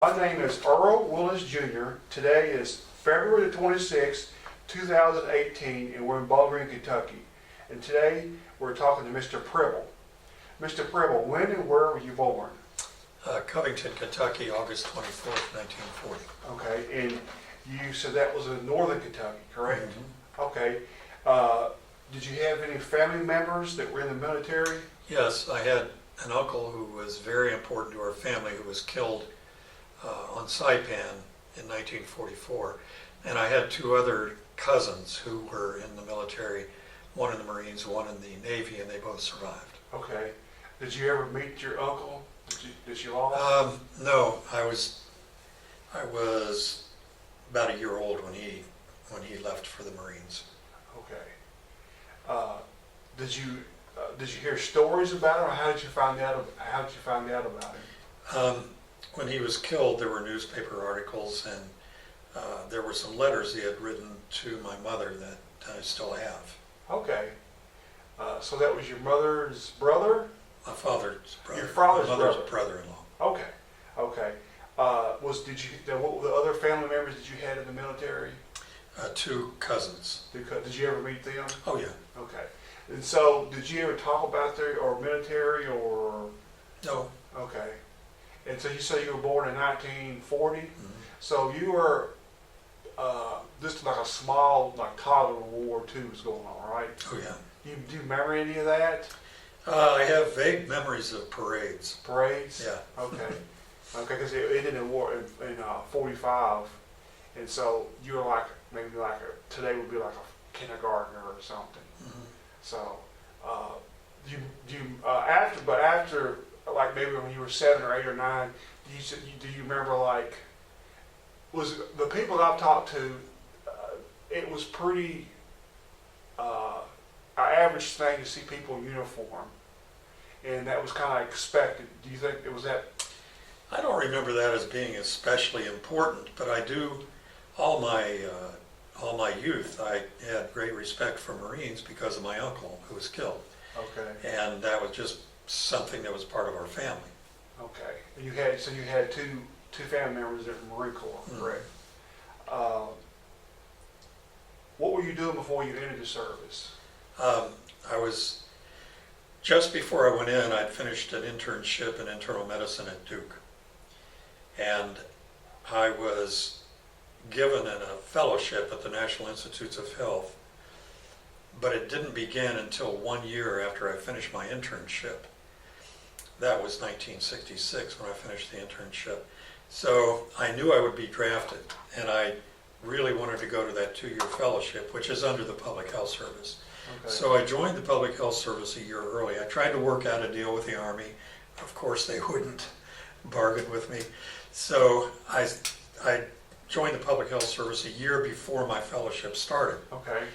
My name is Earl Willis Jr. Today is February the 26th, 2018, and we're in Bowling Green, Kentucky. And today we're talking to Mr. Pribble. Mr. Pribble, when and where were you born? Covington, Kentucky, August 24th, 1940. Okay, and you said that was in northern Kentucky, correct? Mm-hmm. Okay. Did you have any family members that were in the military? Yes, I had an uncle who was very important to our family who was killed on Saipan in 1944. And I had two other cousins who were in the military, one in the Marines, one in the Navy, and they both survived. Okay. Did you ever meet your uncle? Did you all? No, I was about a year old when he left for the Marines. Okay. Did you hear stories about him, or how did you find out about him? When he was killed, there were newspaper articles, and there were some letters he had written to my mother that I still have. Okay. So that was your mother's brother? My father's brother. Your father's my mother's brother. brother-in-law. Okay. Okay. What were the other family members that you had in the military? Two cousins. Did you ever meet them? Oh yeah. Okay. And so, did you ever talk about their military or? No. Okay. And so you say you were born in 1940. Mm-hmm. So you were just like a small toddler when World War II was going on, right? Oh yeah. Do you remember any of that? I have vague memories of parades. Parades? Yeah. Okay. Okay, because it ended in war in 45, and so you were today would be like a kindergartner or something. Mm-hmm. So, after like maybe when you were 7 or 8 or 9, do you remember was the people that I've talked to, it was pretty an average thing to see people in uniform, and that was kind of expected. Do you think it was that? I don't remember that as being especially important, but I do. All my youth, I had great respect for Marines because of my uncle who was killed. Okay. And that was just something that was part of our family. Okay. And you had two family members that were Marine Corps, correct? Mm-hmm. What were you doing before you entered the service? I was, just before I went in, I'd finished an internship in internal medicine at Duke. And I was given a fellowship at the National Institutes of Health, but it didn't begin until 1 year after I finished my internship. That was 1966 when I finished the internship. So I knew I would be drafted, and I really wanted to go to that 2-year fellowship, which is under the Public Health Service. Okay. So I joined the Public Health Service a year early. I tried to work out a deal with the Army. Of course, they wouldn't bargain with me. So I joined the Public Health Service a year before my fellowship started. Okay.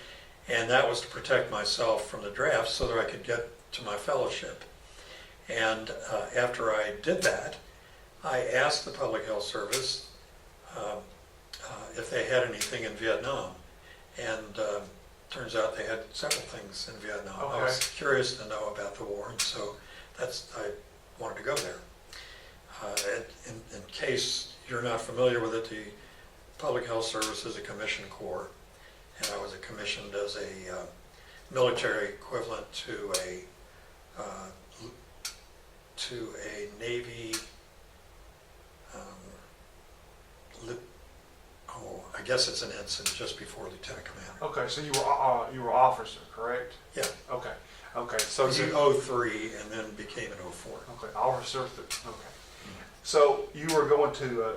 And that was to protect myself from the draft so that I could get to my fellowship. And after I did that, I asked the Public Health Service if they had anything in Vietnam. And turns out they had several things in Vietnam. Okay. I was curious to know about the war, and so I wanted to go there. In case you're not familiar with it, the Public Health Service is a commission corps, and I was commissioned as a military equivalent to a Navy. I guess it's an ensign, just before lieutenant commander. Okay, so you were officer, correct? Yeah. Okay. Okay. So I was in 03 and then became an 04. Okay, officer. Okay. Mm-hmm. So you were going to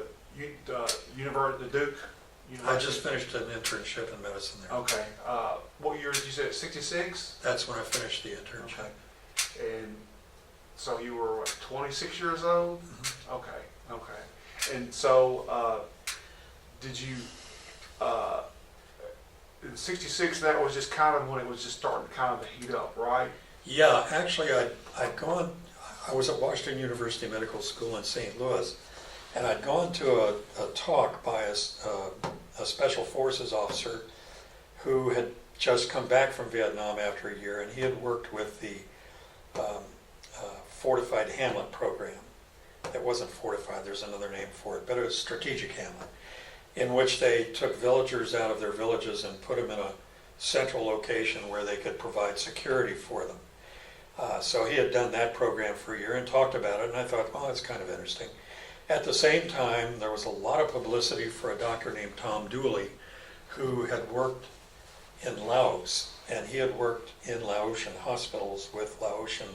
University, the Duke University? I just finished an internship in medicine there. Okay. What year did you say? 66? That's when I finished the internship. Okay. And so you were 26 years old? Mm-hmm. Okay. Okay. And so did you? In 66, that was just kind of when it was just starting to heat up, right? Yeah, actually, I was at Washington University Medical School in St. Louis, and I'd gone to a talk by a Special Forces officer who had just come back from Vietnam after a year, and he had worked with the Fortified Hamlet program. it wasn't fortified, there's another name for it, but it was strategic hamlet, in which they took villagers out of their villages and put them in a central location where they could provide security for them. So he had done that program for a year and talked about it, and I thought, well, that's kind of interesting. At the same time, there was a lot of publicity for a doctor named Tom Dooley, who had worked in Laos, and he had worked in Laotian hospitals with Laotian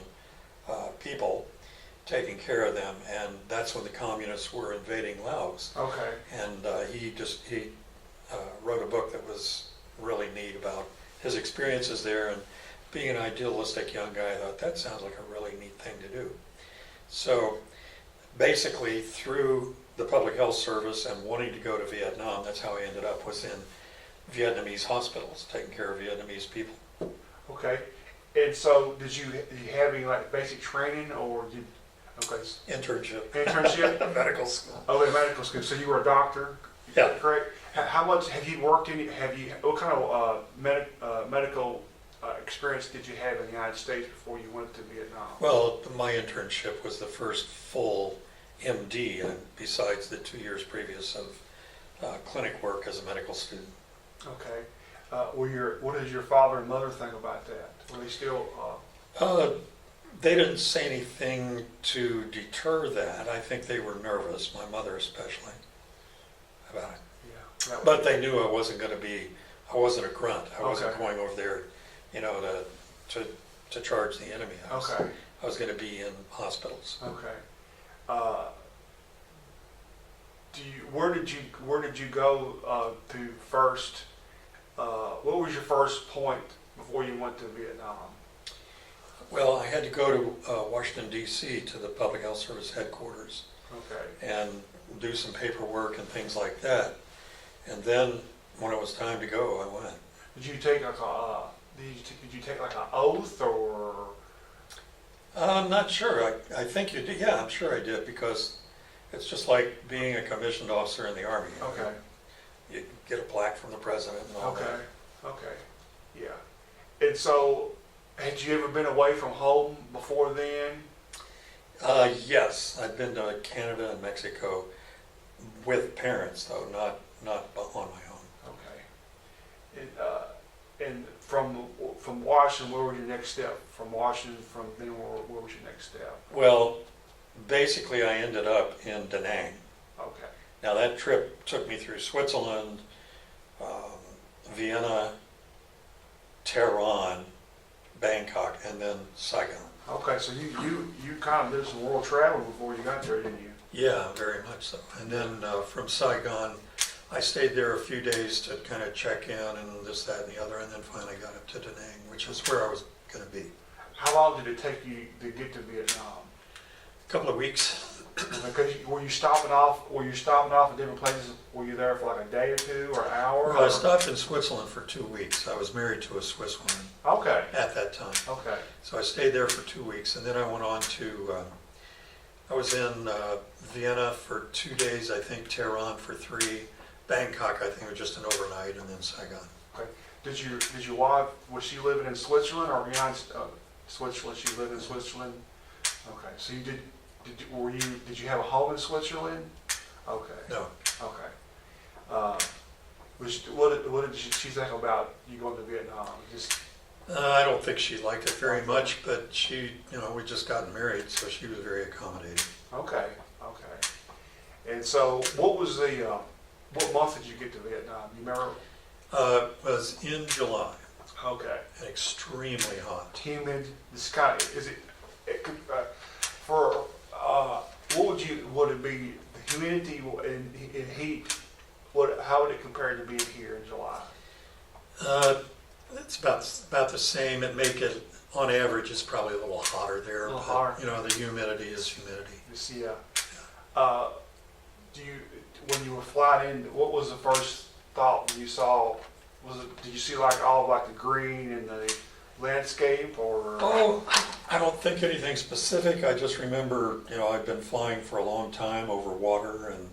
people, taking care of them, and that's when the communists were invading Laos. Okay. And he wrote a book that was really neat about his experiences there, and being an idealistic young guy, I thought that sounds like a really neat thing to do. So basically, through the Public Health Service and wanting to go to Vietnam, that's how I ended up, was in Vietnamese hospitals, taking care of Vietnamese people. Okay. And so did you have any like basic training or did, okay. Internship. Medical school. Oh, in medical school. So you were a doctor? Yeah. Correct? How much have you worked in, what kind of medical experience did you have in the United States before you went to Vietnam? Well, my internship was the first full MD, besides the 2 years previous of clinic work as a medical student. Okay. What did your father and mother think about that? Were they still? They didn't say anything to deter that. I think they were nervous, my mother especially, about it. Yeah. But they knew I wasn't I wasn't a grunt. I wasn't Okay. going over there, to charge the enemy. Okay. I was going to be in hospitals. Okay. Where did you go to first? What was your first point before you went to Vietnam? Well, I had to go to Washington, D.C. to the Public Health Service headquarters Okay. and do some paperwork and things like that. And then when it was time to go, I went. Did you take like did you take like an oath or? I'm not sure. I think you did. Yeah, I'm sure I did, because it's just like being a commissioned officer in the Army. Okay. You get a plaque from the president and all Okay. that. Okay. Yeah. And so, had you ever been away from home before then? Yes, I've been to Canada and Mexico with parents, though, not on my own. Okay. And from Washington, where was your next step? From Washington, where was your next step? Well, basically I ended up in Da Nang. Okay. Now that trip took me through Switzerland, Vienna, Tehran, Bangkok, and then Saigon. Okay, so you kind of did some world travel before you got there, didn't you? Yeah, very much so. And then from Saigon, I stayed there a few days to kind of check in and this, that, and the other, and then finally got up to Da Nang, which is where I was going to be. How long did it take you to get to Vietnam? A couple of weeks. Because were you stopping off at different places? Were you there for like a day or two or an hour? Well, I stopped in Switzerland for 2 weeks. I was married to a Swiss woman Okay. at that time. Okay. So I stayed there for 2 weeks, and then I went on to, I was in Vienna for 2 days, I think, Tehran for 3, Bangkok, I think, was just an overnight, and then Saigon. Okay. Did your wife, was she living in Switzerland or Switzerland? She lived in Switzerland? Okay. So did you have a home in Switzerland? Okay. No. Okay. What did she think about you going to Vietnam? I don't think she liked it very much, but she, we just gotten married, so she was very accommodating. Okay. Okay. And so, what month did you get to Vietnam? You remember? It was in July. Okay. And extremely hot. Humid. The sky is it would it be the humidity and heat? How would it compare to being here in July? It's about the same. It make it, on average, it's probably a little hotter there. A little but, hotter. The humidity is humidity. When you were flying in, what was the first thought when you saw? Did you see all of the green and the landscape, or? Oh, I don't think anything specific. I just remember, I'd been flying for a long time over water, and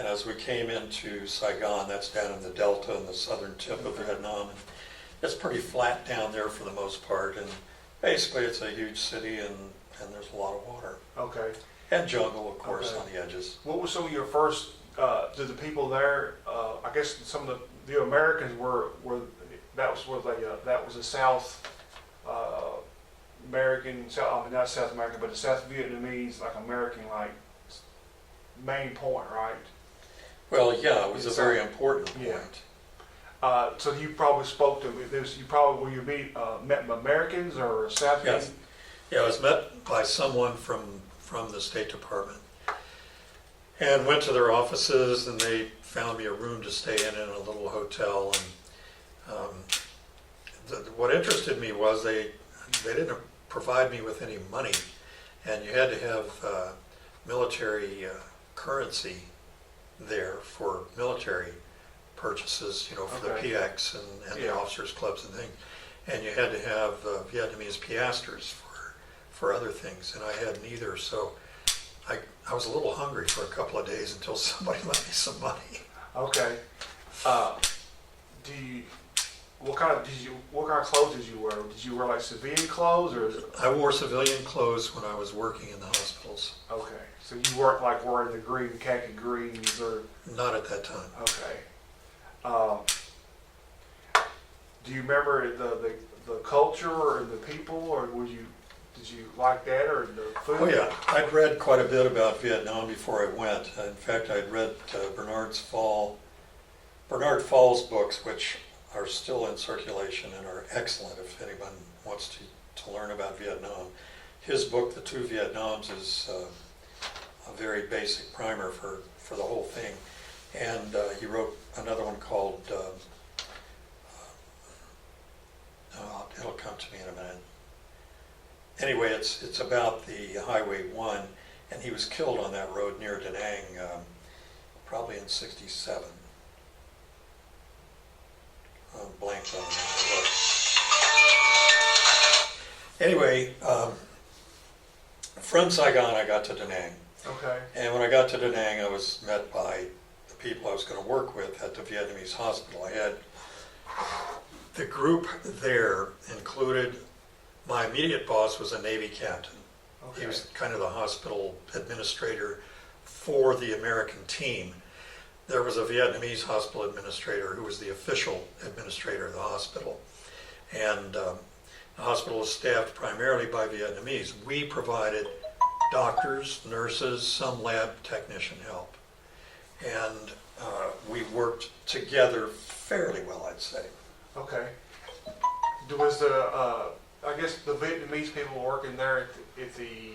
as we came into Saigon, that's down in the delta and the southern tip of Vietnam, and it's pretty flat down there for the most part, and basically it's a huge city, and there's a lot of water. Okay. and jungle, of course, Okay. on the edges. What was some of your first, did the people there, I guess some of the Americans that was where that was a South American, I mean, not South American, but the South Vietnamese, like American, like main point, right? Well, yeah, it was a very important Yeah. point. So you probably spoke to, when you met Americans or South Yes. Vietnamese? Yeah, I was met by someone from the State Department and went to their offices, and they found me a room to stay in a little hotel. And what interested me was they didn't provide me with any money, and you had to have military currency there for military purchases, for the Okay. PX and the Yeah. officers' clubs and things. And you had to have Vietnamese piastres for other things, and I had neither. So I was a little hungry for a couple of days until somebody lent me some money. Okay. What kind of clothes did you wear? Did you wear like civilian clothes or? I wore civilian clothes when I was working in the hospitals. Okay, so you weren't like wearing the green, khaki greens or? Not at that time. Okay. Do you remember the culture and the people, or did you like that or the food? Oh yeah, I'd read quite a bit about Vietnam before I went. In fact, I'd read Bernard Fall's books, which are still in circulation and are excellent if anyone wants to learn about Vietnam. His book, The Two Vietnams, is a very basic primer for the whole thing. And he wrote another one called, it'll come to me in a minute. Anyway, it's about the Highway 1, and he was killed on that road near Da Nang, probably in '67. Blanked on that. Anyway, from Saigon I got to Da Nang. Okay. And when I got to Da Nang, I was met by the people I was going to work with at the Vietnamese Hospital. I had the group there included, my immediate boss was a Navy captain. Okay. He was kind of the hospital administrator for the American team. There was a Vietnamese hospital administrator who was the official administrator of the hospital. And the hospital was staffed primarily by Vietnamese. We provided doctors, nurses, some lab technician help. And we worked together fairly well, I'd say. Okay. Was I guess the Vietnamese people working there at the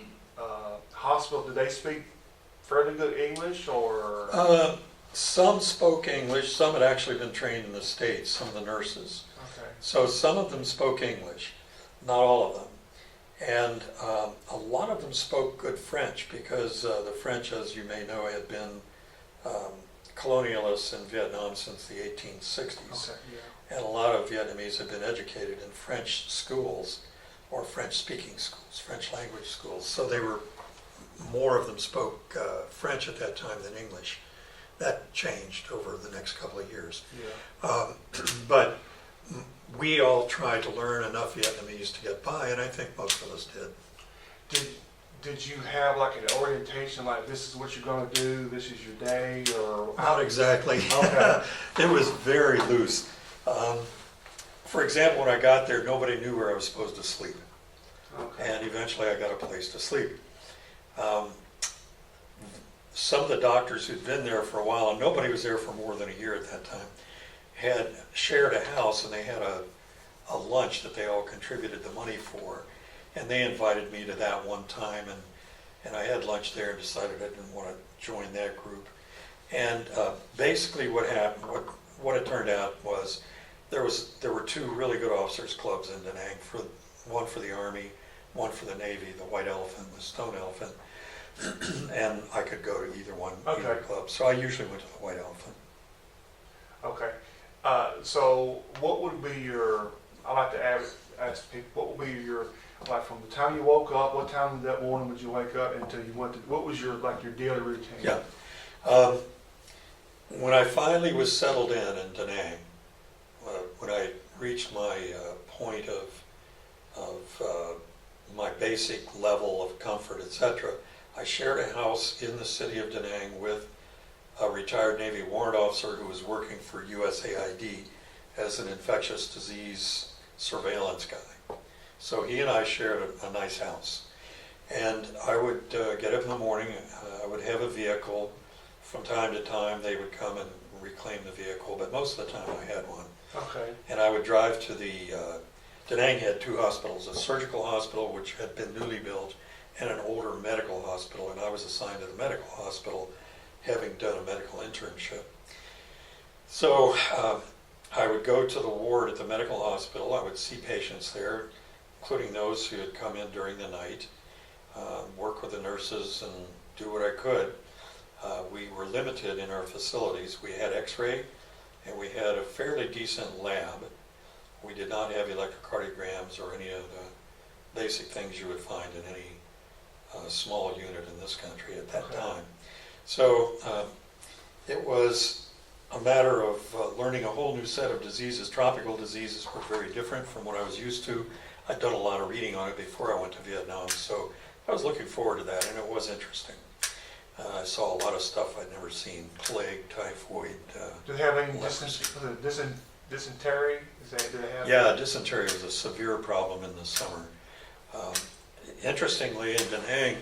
hospital, did they speak fairly good English or? Some spoke English, some had actually been trained in the States, some of the nurses. Okay. So some of them spoke English, not all of them. And a lot of them spoke good French because the French, as you may know, had been colonialists in Vietnam since the 1860s. Okay, yeah. And a lot of Vietnamese had been educated in French schools or French-speaking schools, French language schools. So more of them spoke French at that time than English. That changed over the next couple of years. Yeah. But we all tried to learn enough Vietnamese to get by, and I think most of us did. Did you have like an orientation, like this is what you're going to do, this is your day, or? Not exactly. Okay. It was very loose. For example, when I got there, nobody knew where I was supposed to sleep. Okay. And eventually I got a place to sleep. Some of the doctors who'd been there for a while, and nobody was there for more than a year at that time, had shared a house, and they had a lunch that they all contributed the money for. And they invited me to that one time, and I had lunch there and decided I didn't want to join that group. And basically what happened, what it turned out was there were two really good officers clubs in Da Nang, one for the Army, one for the Navy, the White Elephant, the Stone Elephant. And I could go to either one, either Okay. club. So I usually went to the White Elephant. Okay. So what would be I like to ask people, what would be like from the time you woke up, what time that morning would you wake up until you went to, what was your daily routine? Yeah. When I finally was settled in Da Nang, when I reached my point of my basic level of comfort, etc., I shared a house in the city of Da Nang with a retired Navy warrant officer who was working for USAID as an infectious disease surveillance guy. So he and I shared a nice house. And I would get up in the morning, I would have a vehicle. From time to time they would come and reclaim the vehicle, but most of the time I had one. Okay. And I would drive to Da Nang had two hospitals, a surgical hospital which had been newly built and an older medical hospital, and I was assigned to the medical hospital having done a medical internship. So I would go to the ward at the medical hospital. I would see patients there, including those who had come in during the night, work with the nurses and do what I could. We were limited in our facilities. We had x-ray and we had a fairly decent lab. We did not have electrocardiograms or any of the basic things you would find in any small unit in this country at that time. So it was a matter of learning a whole new set of diseases. Tropical diseases were very different from what I was used to. I'd done a lot of reading on it before I went to Vietnam, so I was looking forward to that, and it was interesting. I saw a lot of stuff I'd never seen: plague, typhoid. Do they have any leprosy. dysentery? Do they have? Yeah, dysentery was a severe problem in the summer. Interestingly, in Da Nang,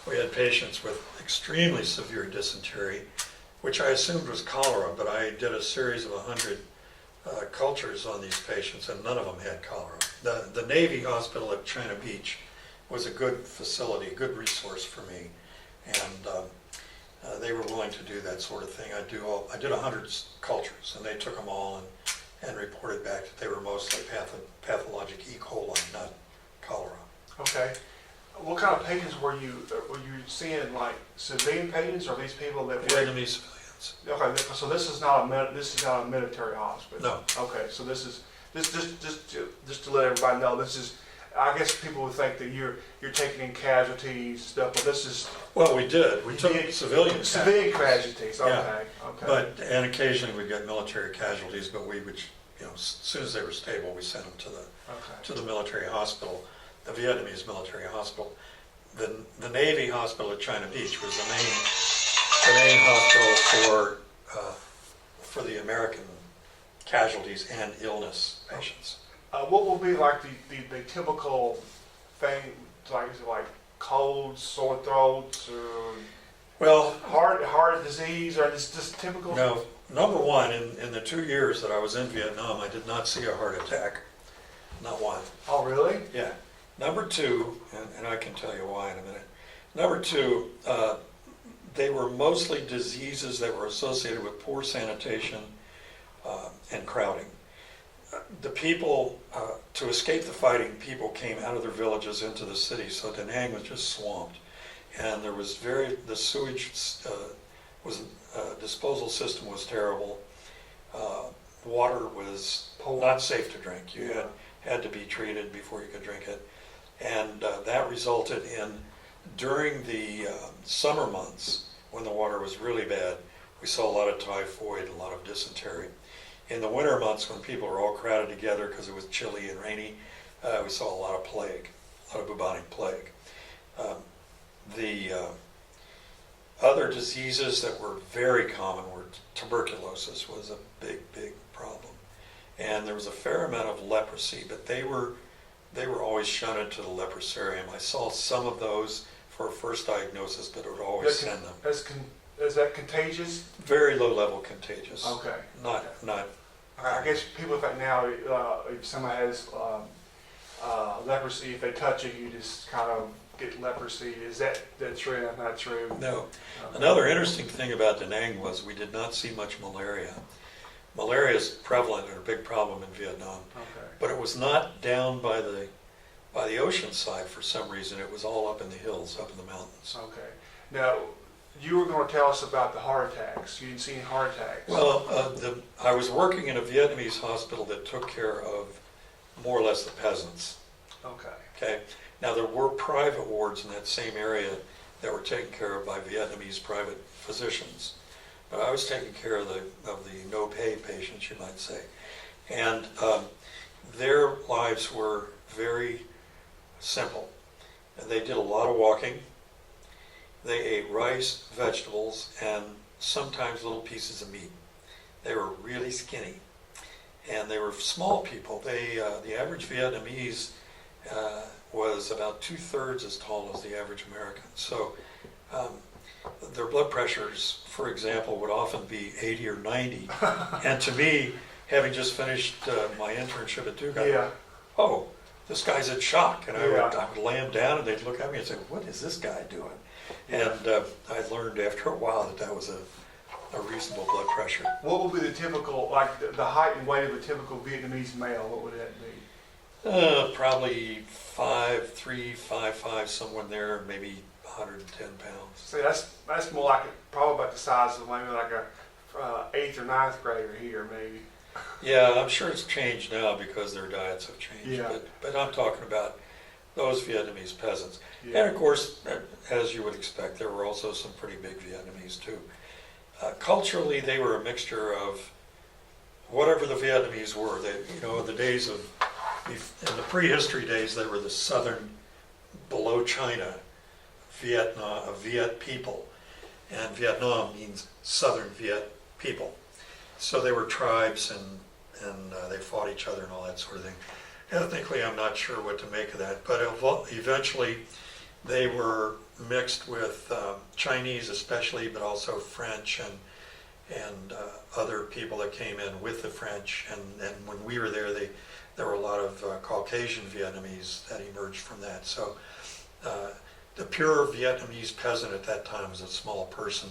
we had patients with extremely severe dysentery, which I assumed was cholera, but I did a series of 100 cultures on these patients, and none of them had cholera. The Navy Hospital at China Beach was a good facility, a good resource for me, and they were willing to do that sort of thing. I did 100 cultures, and they took them all and reported back that they were mostly pathologic E. coli, not cholera. Okay. What kind of patients were you seeing? Like civilian patients, or these people that? Vietnamese civilians. Okay, so this is not a military hospital. No. Okay, so this is just to let everybody know, this is. I guess people would think that you're taking in casualties stuff, but this is. Well, we did. We took civilian casualties. Okay. Yeah. Okay. And occasionally we'd get military casualties, but we would, as soon as they were stable, we sent them to the military hospital, the Vietnamese military hospital. The Navy hospital at China Beach was the main hospital for the American casualties and illness patients. What will be like the typical thing? Like, is it like colds, sore throats, or well, heart disease, or just typical? No. Number one, in the 2 years that I was in Vietnam, I did not see a heart attack. Not one. Oh, really? Yeah. Number two, and I can tell you why in a minute. Number two, they were mostly diseases that were associated with poor sanitation and crowding. The people, to escape the fighting, people came out of their villages into the city, so Da Nang was just swamped. And there was the sewage disposal system was terrible. Water was not safe to drink. You had to be treated before you could drink it. And that resulted in, during the summer months, when the water was really bad, we saw a lot of typhoid, a lot of dysentery. In the winter months, when people were all crowded together because it was chilly and rainy, we saw a lot of plague, a lot of bubonic plague. The other diseases that were very common were tuberculosis was a big, big problem. And there was a fair amount of leprosy, but they were always shunted to the leprosarium. I saw some of those for a first diagnosis, but it would always send them. Is that contagious? Very low level contagious. Okay. Not. I guess people think now, if somebody has leprosy, if they touch it, you just kind of get leprosy. Is that true? That's not true? No. Another interesting thing about Da Nang was we did not see much malaria. Malaria is prevalent and a big problem in Vietnam. Okay. But it was not down by the ocean side for some reason. It was all up in the hills, up in the mountains. Okay. Now, you were going to tell us about the heart attacks. You didn't see any heart attacks. Well, I was working in a Vietnamese hospital that took care of more or less the peasants. Okay. Now, there were private wards in that same area that were taken care of by Vietnamese private physicians. But I was taking care of the no-pay patients, you might say. And their lives were very simple. They did a lot of walking, They ate rice, vegetables, and sometimes little pieces of meat. They were really skinny, and they were small people. The average Vietnamese was about 2/3 as tall as the average American. So their blood pressures, for example, would often be 80 or 90. And to me, having just finished my internship at Duke, Yeah. oh, this guy's in shock. And I Yeah. would lay him down, and they'd look at me and say, what is this guy doing? And I learned after a while that was a reasonable blood pressure. What would be the typical, like the height and weight of a typical Vietnamese male? What would that be? Probably 5'3", 5'5", somewhere in there, maybe 110 pounds. See, that's more like probably about the size of maybe like a 8th or 9th grader here, maybe. Yeah, I'm sure it's changed now because their diets have changed. Yeah. But I'm talking about those Vietnamese peasants. Yeah. And of course, as you would expect, there were also some pretty big Vietnamese too. Culturally, they were a mixture of whatever the Vietnamese were. They, in the days of, in the prehistory days, they were the southern, below China, Viet people. And Vietnam means southern Viet people. So they were tribes, and they fought each other and all that sort of thing. Ethnically, I'm not sure what to make of that, but eventually they were mixed with Chinese especially, but also French and other people that came in with the French. And when we were there, there were a lot of Caucasian Vietnamese that emerged from that. So the pure Vietnamese peasant at that time was a small person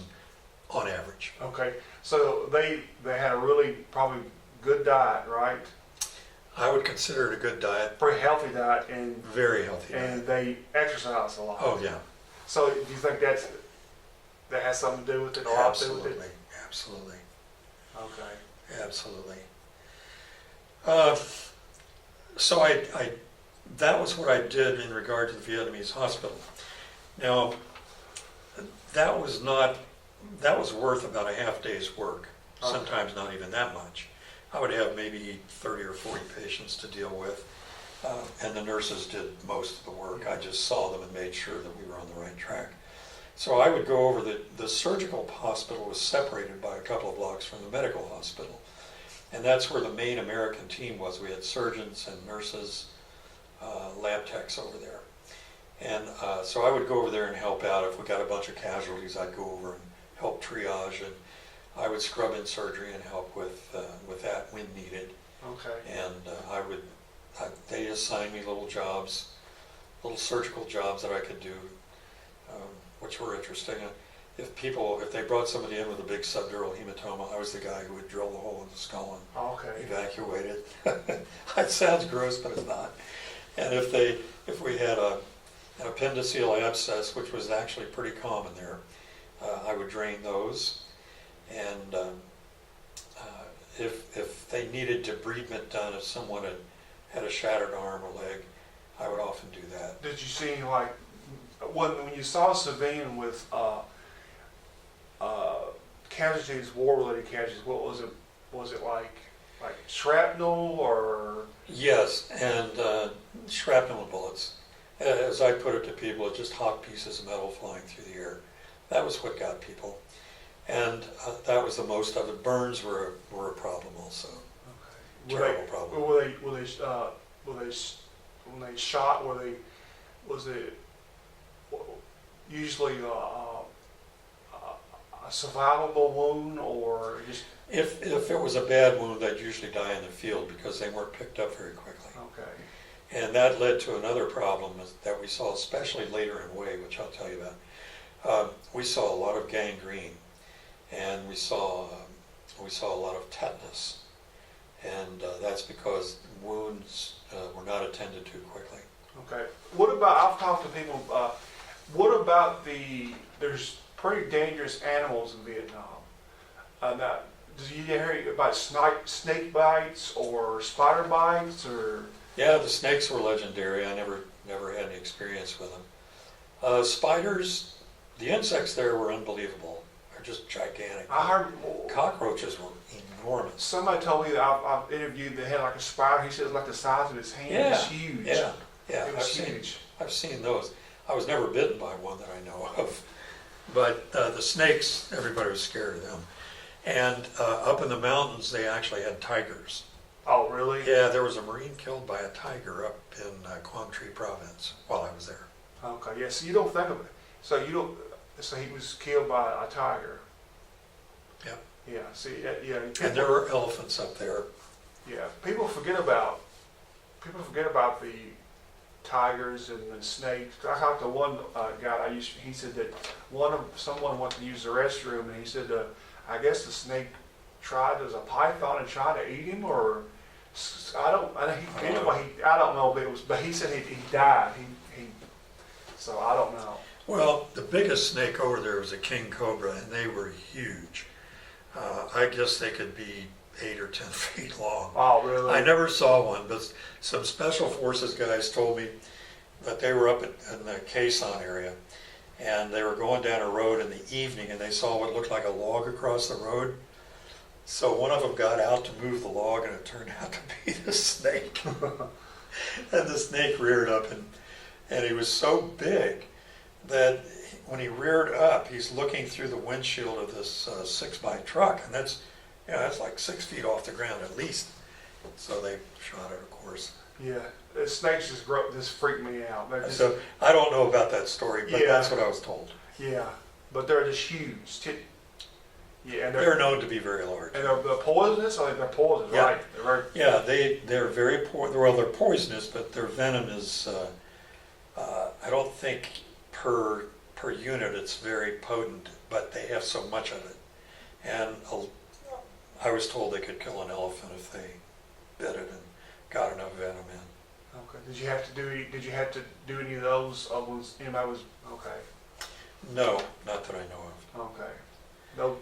on average. Okay, so they had a really probably good diet, right? I would consider it a good diet. Pretty healthy diet, and Very healthy and diet. they exercise a lot. Oh, yeah. So do you think that has something to do with it? Or Absolutely. to do with it? Absolutely. Okay. Absolutely. So that was what I did in regard to the Vietnamese hospital. Now, that was worth about a half day's work, sometimes not even that much. I would have maybe 30 or 40 patients to deal with, and the nurses did most of the work. I just saw them and made sure that we were on the right track. So I would go over the surgical hospital was separated by a couple of blocks from the medical hospital. And that's where the main American team was. We had surgeons and nurses, lab techs over there. And so I would go over there and help out. If we got a bunch of casualties, I'd go over and help triage, and I would scrub in surgery and help with that when needed. Okay. And they assigned me little jobs, little surgical jobs that I could do, which were interesting. If they brought somebody in with a big subdural hematoma, I was the guy who would drill the hole in the skull and Okay. evacuate it. It sounds gross, but it's not. And if we had an appendiceal abscess, which was actually pretty common there, I would drain those. And if they needed debridement done, if someone had a shattered arm or leg, I would often do that. Did you see when you saw a civilian with casualties, war-related casualties? What was it? Was it like shrapnel or? Yes, and shrapnel bullets. As I put it to people, it's just hot pieces of metal flying through the air. That was what got people. And that was the most of it. Burns were a problem also. Okay. Terrible problem. When they shot, was it usually a survivable wound, or just? If it was a bad wound, they'd usually die in the field because they weren't picked up very quickly. Okay. And that led to another problem that we saw, especially later in Way, which I'll tell you about. We saw a lot of gangrene, and we saw a lot of tetanus, and that's because wounds were not attended to quickly. Okay. What about? I've talked to people. What about there's pretty dangerous animals in Vietnam. Now, did you hear about snake bites or spider bites or? Yeah, the snakes were legendary. I never had any experience with them. Spiders, the insects there were unbelievable. They're just gigantic. I heard Cockroaches were enormous. somebody told me that I've interviewed that had like a spider. He said it was like the size of his hand. Yeah, It was huge. Yeah, It was huge. I've seen those. I was never bitten by one that I know of. But the snakes, everybody was scared of them. And up in the mountains, they actually had tigers. Oh, really? Yeah, there was a Marine killed by a tiger up in Quang Tri province while I was there. Okay, yeah, so you don't think of it. So he was killed by a tiger. Yep. Yeah, see, yeah. And there were elephants up there. Yeah, people forget about the tigers and the snakes. I talked to one guy. He said that someone wanted to use the restroom, and he said, I guess the snake as a python and tried to eat him, or I don't know, but he said he died. So I don't know. Well, the biggest snake over there was a king cobra, and they were huge. I guess they could be 8 or 10 feet long. Oh, really? I never saw one, but some special forces guys told me that they were up in the Quezon area, and they were going down a road in the evening, and they saw what looked like a log across the road. So one of them got out to move the log, and it turned out to be the snake. And the snake reared up, and he was so big that when he reared up, he's looking through the windshield of this 6x truck, and that's like 6 feet off the ground at least. So they shot it, of course. Yeah, the snakes just freak me out. So I don't know about that story, but that's what I was told. Yeah, but they're just huge. Yeah, and they're known to be very large. And they're poisonous. I think they're poisonous, yeah. Right? They're very they're poisonous, but their venom is I don't think per unit it's very potent, but they have so much of it. And I was told they could kill an elephant if they bit it and got enough venom in. Okay. Did you have to do any of those? Anybody was okay? No, not that I know of. Okay.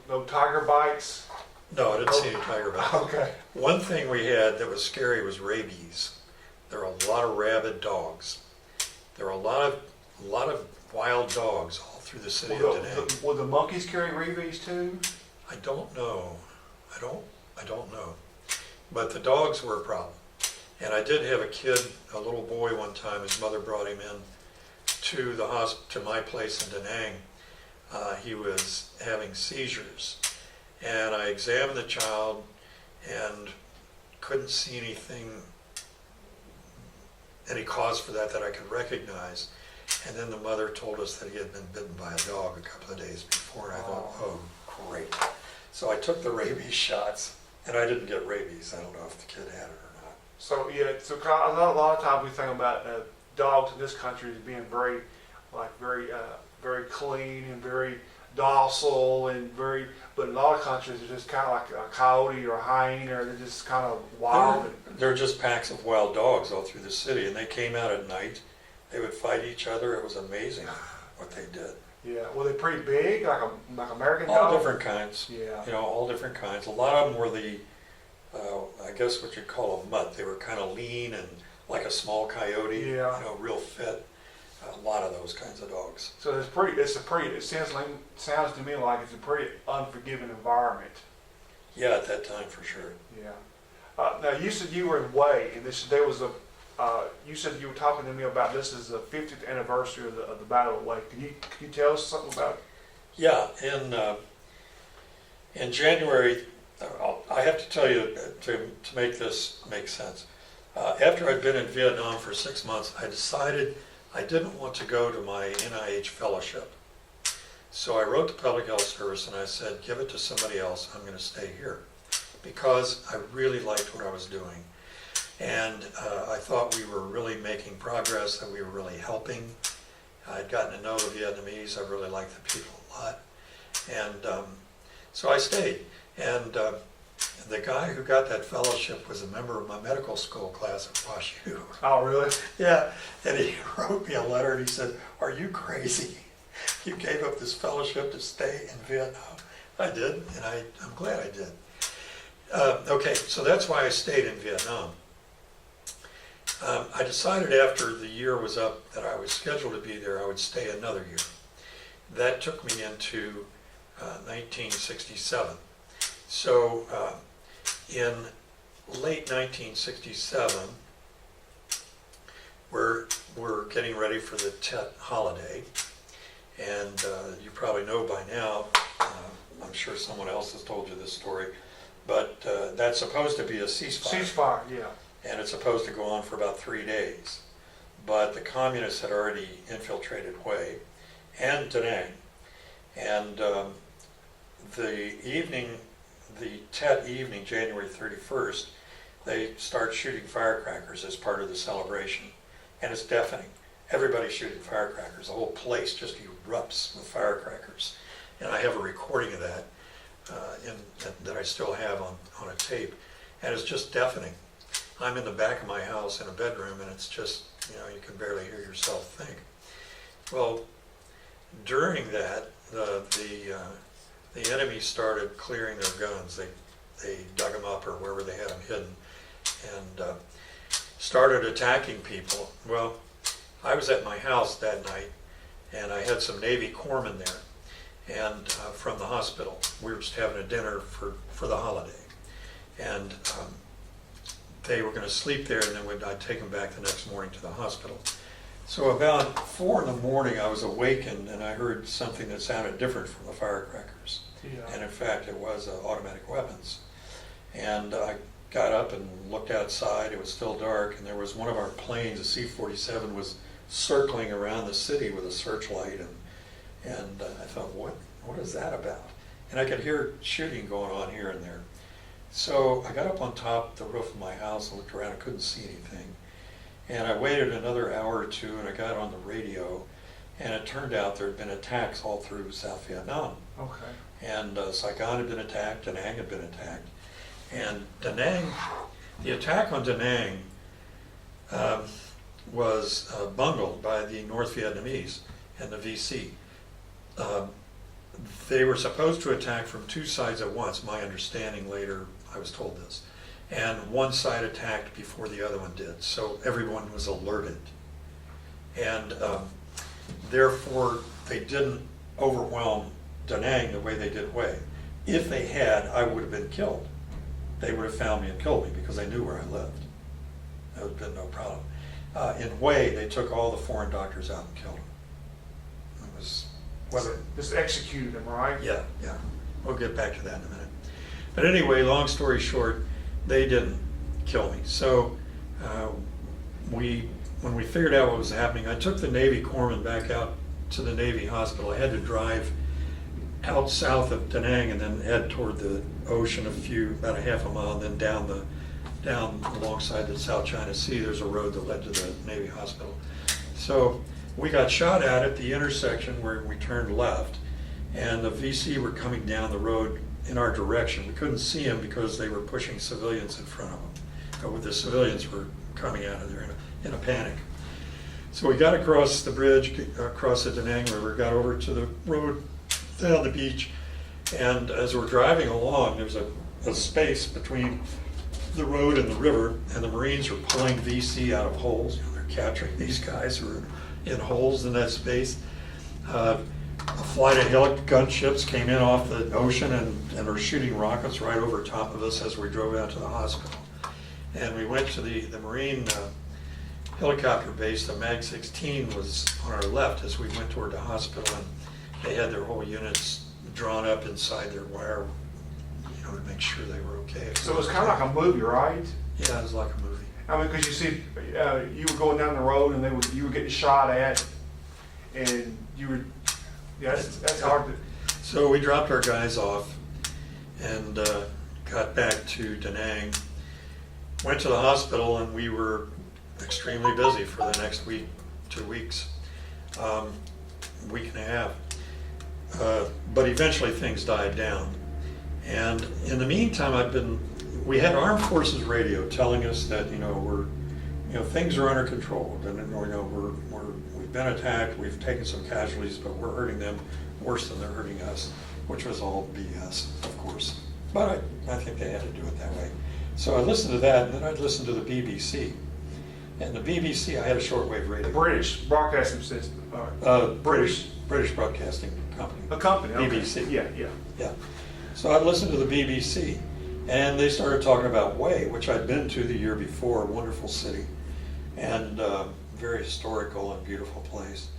No tiger bites. No, I didn't see any tiger bites. Okay. One thing we had that was scary was rabies. There are a lot of rabid dogs. There are a lot of wild dogs all through the city of Da Nang. Will the monkeys carry rabies too? I don't know. I don't know. But the dogs were a problem. And I did have a kid, a little boy one time, his mother brought him in to my place in Da Nang. He was having seizures. And I examined the child and couldn't see any cause for that I could recognize. And then the mother told us that he had been bitten by a dog a couple of days before, and I thought, oh, great. So I took the rabies shots, and I didn't get rabies. I don't know if the kid had it or not. So yeah, a lot of times we think about dogs in this country as being very clean and very docile but in a lot of countries they're just kind of like a coyote or a hyena, or they're just kind of wild. They're just packs of wild dogs all through the city, and they came out at night. They would fight each other. It was amazing what they did. Yeah, were they pretty big, like American dogs? All different kinds. Yeah. All different kinds. A lot of them were I guess what you'd call a mutt. They were kind of lean and like a small coyote. Yeah. Real fit. A lot of those kinds of dogs. So it sounds to me like it's a pretty unforgiving environment. Yeah, at that time for sure. Yeah. Now you said you were in Way, and you said you were talking to me about this is the 50th anniversary of the Battle of Way. Can you tell us something about it? Yeah, in January, I have to tell you to make this make sense. After I'd been in Vietnam for 6 months, I decided I didn't want to go to my NIH fellowship. So I wrote the Public Health Service and I said, give it to somebody else, I'm going to stay here. Because I really liked what I was doing. And I thought we were really making progress, that we were really helping. I'd gotten to know the Vietnamese, I really liked the people a lot. And so I stayed. And the guy who got that fellowship was a member of my medical school class at WashU. Oh, really? Yeah, and he wrote me a letter and he said, are you crazy? You gave up this fellowship to stay in Vietnam. I did, and I'm glad I did. Okay, so that's why I stayed in Vietnam. I decided after the year was up that I was scheduled to be there, I would stay another year. That took me into 1967. So in late 1967, we're getting ready for the Tet holiday, And you probably know by now, I'm sure someone else has told you this story, but that's supposed to be a ceasefire. Ceasefire, yeah. And it's supposed to go on for about 3 days. But the communists had already infiltrated Hue and Da Nang. And the Tet evening, January 31st, they start shooting firecrackers as part of the celebration. And it's deafening. Everybody's shooting firecrackers. The whole place just erupts with firecrackers. And I have a recording of that that I still have on a tape. And it's just deafening. I'm in the back of my house in a bedroom, and it's just, you can barely hear yourself think. Well, during that, the enemy started clearing their guns. They dug them up or wherever they had them hidden, and started attacking people. Well, I was at my house that night, and I had some Navy corpsmen there, and from the hospital. We were just having a dinner for the holiday, and they were going to sleep there, and then I'd take them back the next morning to the hospital. So about 4 in the morning, I was awakened, and I heard something that sounded different from the firecrackers. Yeah. And in fact, it was automatic weapons. And I got up and looked outside. It was still dark, and there was one of our planes, a C-47, was circling around the city with a searchlight. And I thought, what is that about? And I could hear shooting going on here and there. So I got up on top the roof of my house and looked around. I couldn't see anything. And I waited another hour or two, and I got on the radio, and it turned out there had been attacks all through South Vietnam. Okay. And Saigon had been attacked, Da Nang had been attacked. And Da Nang, the attack on Da Nang was bungled by the North Vietnamese and the VC. They were supposed to attack from 2 sides at once, my understanding later, I was told this. And one side attacked before the other one did, so everyone was alerted. And therefore, they didn't overwhelm Da Nang the way they did Hue. If they had, I would have been killed. They would have found me and killed me because they knew where I lived. That would have been no problem. In Hue, they took all the foreign doctors out and killed them. It was whether Just executed them, right? yeah. We'll get back to that in a minute. But anyway, long story short, they didn't kill me. So when we figured out what was happening, I took the Navy corpsman back out to the Navy hospital. I had to drive out south of Da Nang and then head toward the ocean about a half a mile, and then down alongside the South China Sea. There's a road that led to the Navy hospital. So we got shot at the intersection where we turned left, and the VC were coming down the road in our direction. We couldn't see them because they were pushing civilians in front of them. But the civilians were coming out of there in a panic. So we got across the bridge, across the Danang River, got over to the road down the beach, and as we're driving along, there's a space between the road and the river, and the Marines are pulling VC out of holes. They're capturing these guys who are in holes in that space. A flight of gunships came in off the ocean and were shooting rockets right over top of us as we drove out to the hospital. And we went to the Marine helicopter base. The MAG-16 was on our left as we went toward the hospital, and they had their whole units drawn up inside their wire, to make sure they were okay. So it was kind of like a movie, right? Yeah, it was like a movie. I mean, because you see, you were going down the road and you were getting shot at, and you were, that's hard to. So we dropped our guys off and got back to Da Nang, went to the hospital, and we were extremely busy for the next week, 2 weeks, week and a half. But eventually things died down. And in the meantime, we had Armed Forces radio telling us that, things are under control, and, we've been attacked, we've taken some casualties, but we're hurting them worse than they're hurting us, which was all BS, of course. But I think they had to do it that way. So I listened to that, and then I'd listen to the BBC. And the BBC, I had a shortwave radio. The British Broadcasting System. British Broadcasting Company. A company. Okay. BBC. Yeah. So I'd listen to the BBC, and they started talking about Hue, which I'd been to the year before, a wonderful city, and very historical and beautiful place.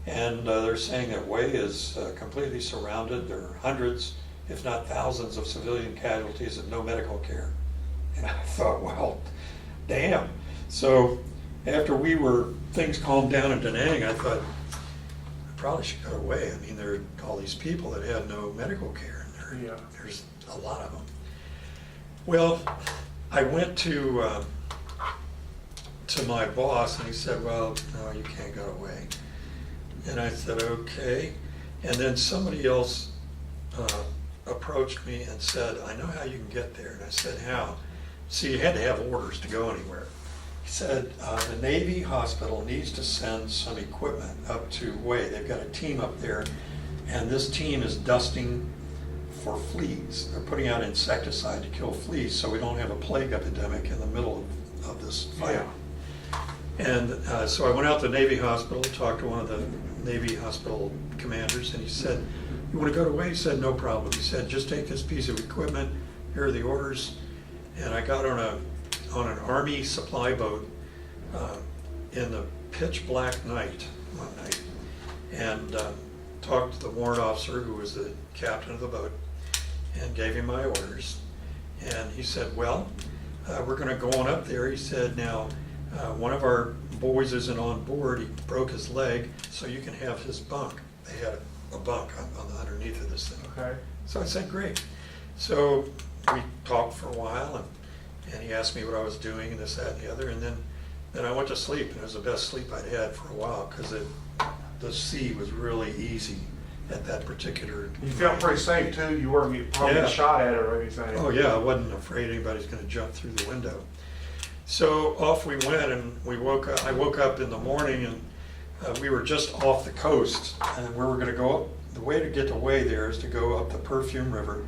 And they're saying that Hue is completely surrounded. There are hundreds, if not thousands, of civilian casualties and no medical care. And I thought, well, damn. So after things calmed down in Da Nang, I thought, I probably should go away. I mean, there are all these people that had no medical care, and there's a lot of them. Well, I went to my boss, and he said, well, no, you can't go away. And I said, okay. And then somebody else approached me and said, I know how you can get there. And I said, how? See, you had to have orders to go anywhere. He said, the Navy hospital needs to send some equipment up to Hue. They've got a team up there, and this team is dusting for fleas. They're putting out insecticide to kill fleas so we don't have a plague epidemic in the middle of this fight. Yeah. And so I went out to the Navy hospital, talked to one of the Navy hospital commanders, and he said, you want to go to Hue? He said, no problem. He said, just take this piece of equipment, here are the orders. And I got on an Army supply boat in the pitch black night one night, and talked to the warrant officer who was the captain of the boat and gave him my orders. And he said, well, we're going to go on up there. He said, now, one of our boys isn't on board. He broke his leg, so you can have his bunk. They had a bunk on the underneath of this thing. Okay. So I said, great. So we talked for a while, and he asked me what I was doing, and this, that, and the other, and then I went to sleep, and it was the best sleep I'd had for a while, because the sea was really easy at that particular You felt pretty safe too. You weren't probably Yeah. shot at or anything. Oh yeah, I wasn't afraid anybody's going to jump through the window. So off we went, and I woke up in the morning, and we were just off the coast, and we were going to go up. The way to get to Hue there is to go up the Perfume River,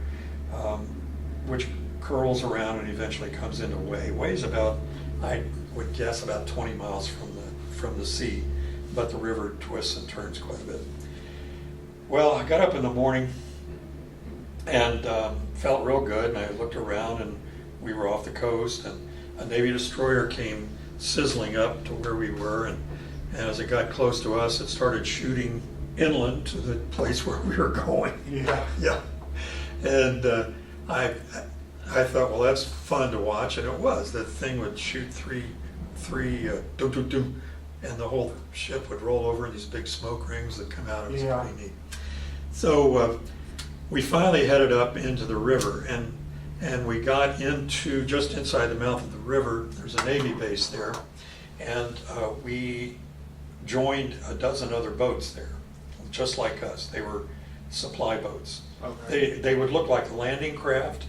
which curls around and eventually comes into Hue. Hue's about, I would guess, about 20 miles from the sea, but the river twists and turns quite a bit. Well, I got up in the morning and felt real good, and I looked around, and we were off the coast, and a Navy destroyer came sizzling up to where we were, and as it got close to us, it started shooting inland to the place where we were going. Yeah. Yeah. And I thought, well, that's fun to watch, and it was. The thing would shoot three doo doo doo, and the whole ship would roll over in these big smoke rings that come out. It was Yeah. pretty neat. So we finally headed up into the river, and we got into, just inside the mouth of the river, there's a Navy base there, and we joined a dozen other boats there, just like us. They were supply boats. Okay. They would look like landing craft,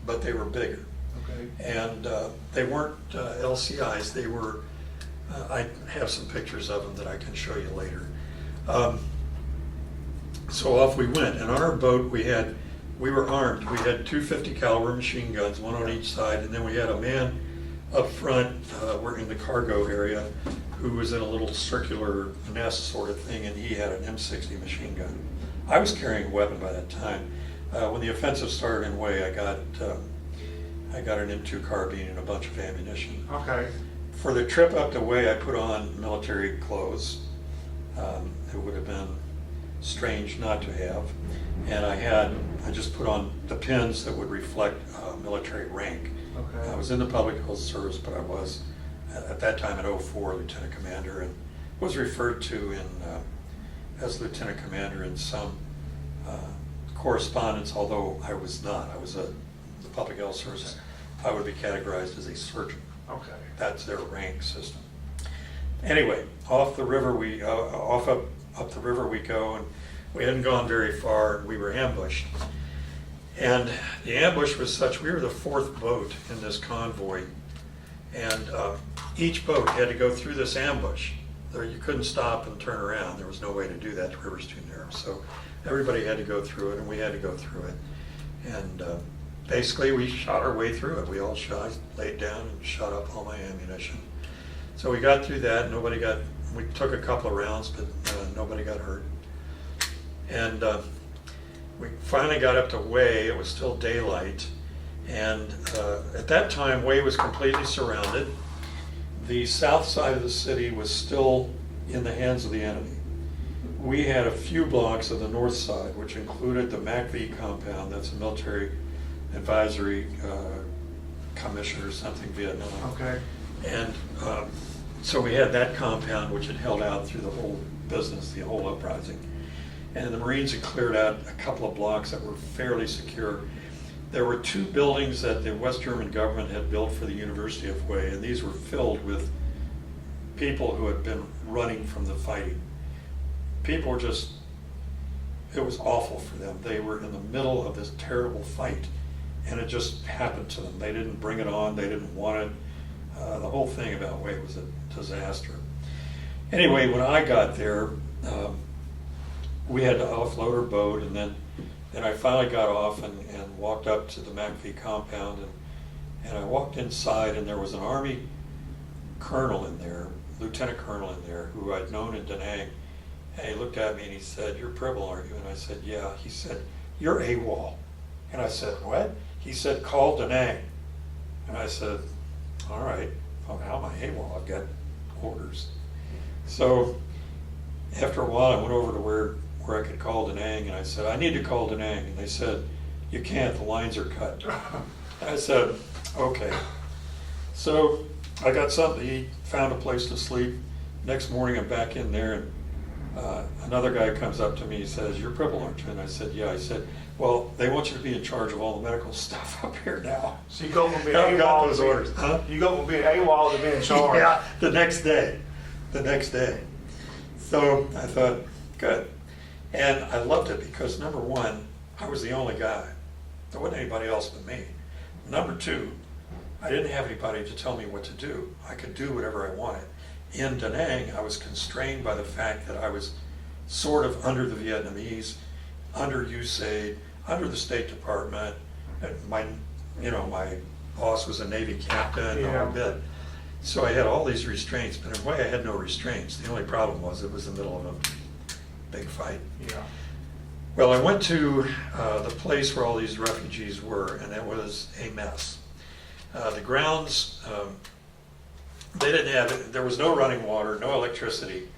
but they were bigger. Okay. And they weren't LCIs, they were, I have some pictures of them that I can show you later. So off we went, and on our boat we were armed. We had two 50 caliber machine guns, one on each side, and then we had a man up front, we're in the cargo area, who was in a little circular nest sort of thing, and he had an M60 machine gun. I was carrying a weapon by that time. When the offensive started in Hue, I got an M2 carbine and a bunch of ammunition. Okay. For the trip up to Hue, I put on military clothes. It would have been strange not to have. And I just put on the pins that would reflect military rank. Okay. I was in the public health service, but I was at that time at 04 lieutenant commander, and was referred to as lieutenant commander in some correspondence, although I was not. I was the public health service. I would be categorized as a surgeon. Okay. That's their rank system. Anyway, off the river up the river we go, and we hadn't gone very far, and we were ambushed. And the ambush was such, we were the fourth boat in this convoy, and each boat had to go through this ambush. You couldn't stop and turn around. There was no way to do that. The river's too narrow. So everybody had to go through it, and we had to go through it. And basically we shot our way through it. We all laid down and shot up all my ammunition. So we got through that. We took a couple of rounds, but nobody got hurt. And we finally got up to Hue. It was still daylight. And at that time, Hue was completely surrounded. The south side of the city was still in the hands of the enemy. we had a few blocks of the north side, which included the McAfee compound, that's a military advisory commission or something, Vietnam. Okay. And so we had that compound, which had held out through the whole business, the whole uprising. And the Marines had cleared out a couple of blocks that were fairly secure. There were two buildings that the West German government had built for the University of Hue, and these were filled with people who had been running from the fighting. People were just, it was awful for them. They were in the middle of this terrible fight, and it just happened to them. They didn't bring it on, they didn't want it. The whole thing about Hue was a disaster. Anyway, when I got there, we had to offload our boat, and then I finally got off and walked up to the McAfee compound, and I walked inside, and there was an Army colonel in there, lieutenant colonel in there, who I'd known in Da Nang. And he looked at me and he said, "You're Pribble, aren't you?" And I said, "Yeah." He said, "You're AWOL." And I said, "What?" He said, "Call Da Nang." And I said, "All right, well, how am I AWOL? I've got orders." So after a while, I went over to where I could call Da Nang, and I said, "I need to call Da Nang." And they said, "You can't, the lines are cut." I said, "Okay." So I got something to eat, found a place to sleep. Next morning, I'm back in there, and another guy comes up to me, he says, "You're Pribble, aren't you?" And I said, "Yeah." I said, "Well, they want you to be in charge of all the medical stuff up here now." So you go from being I've got AWOL those to being, orders. Huh? you go from being AWOL to being in charge. Yeah, the next day. So I thought, good. And I loved it because, number one, I was the only guy. There wasn't anybody else but me. Number two, I didn't have anybody to tell me what to do. I could do whatever I wanted. In Da Nang, I was constrained by the fact that I was sort of under the Vietnamese, under USAID, under the State Department. And my boss was a Navy captain, the whole bit. So I had all these restraints, but in a way I had no restraints. The only problem was it was the middle of a big fight. Yeah. Well, I went to the place where all these refugees were, and it was a mess. The grounds, they didn't have, there was no running water, no electricity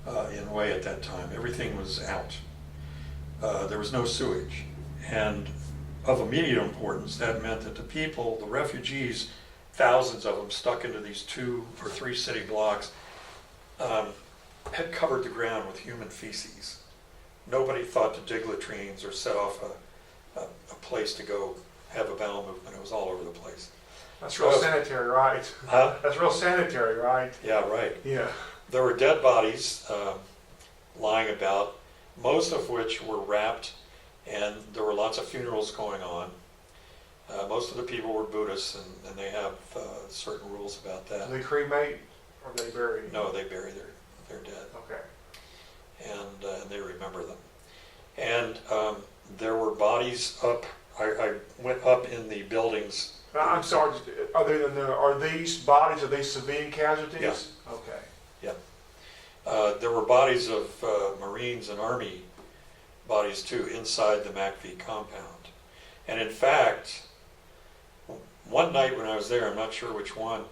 in Hue at that time. Everything was out. There was no sewage. And of immediate importance, that meant that the people, the refugees, thousands of them stuck into these 2 or 3 city blocks, had covered the ground with human feces. Nobody thought to dig latrines or set off a place to go have a bowel movement. It was all over the place. That's real sanitary, right? Huh? That's real sanitary, right? Yeah, right. Yeah. There were dead bodies lying about, most of which were wrapped, and there were lots of funerals going on. Most of the people were Buddhists, and they have certain rules about that. Do they cremate or they bury? No, they bury their dead. Okay. And they remember them. And there were bodies up. I went up in the buildings. I'm sorry. Are these bodies? Are these civilian casualties? Yeah. Okay. Yeah. There were bodies of Marines and Army bodies too inside the McAfee compound. And in fact, one night when I was there, I'm not sure which one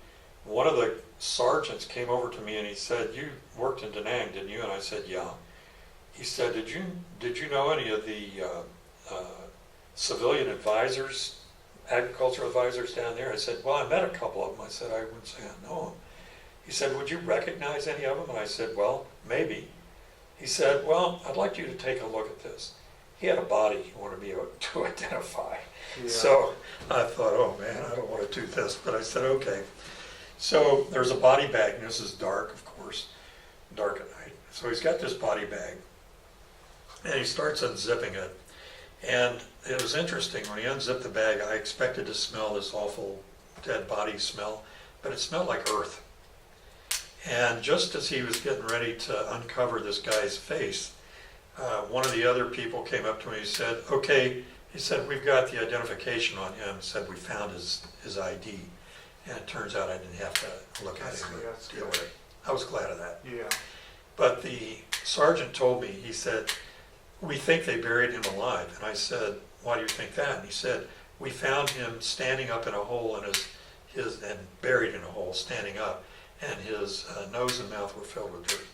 of the sergeants came over to me and he said, "You worked in Da Nang, didn't you?" And I said, "Yeah." He said, Did you know any of the civilian advisors, agricultural advisors down there?" I said, "Well, I met a couple of them." I said, "I wouldn't say I know them." He said, "Would you recognize any of them?" And I said, "Well, maybe." He said, "Well, I'd like you to take a look at this." He had a body he wanted me to identify. Yeah. So I thought, oh man, I don't want to do this, but I said, okay. So there's a body bag, and this is dark, of course, dark at night. So he's got this body bag, and he starts unzipping it. And it was interesting, when he unzipped the bag, I expected to smell this awful dead body smell, but it smelled like earth. And just as he was getting ready to uncover this guy's face, one of the other people came up to me and said, "Okay," he said, "we've got the identification on him." He said, "We found his ID." And it turns out I didn't have to look at him or deal with it. I was glad of that. Yeah. But the sergeant told me, he said, "We think they buried him alive." And I said, "Why do you think that?" And he said, "We found him standing up in a hole and and buried in a hole, standing up, and his nose and mouth were filled with dirt.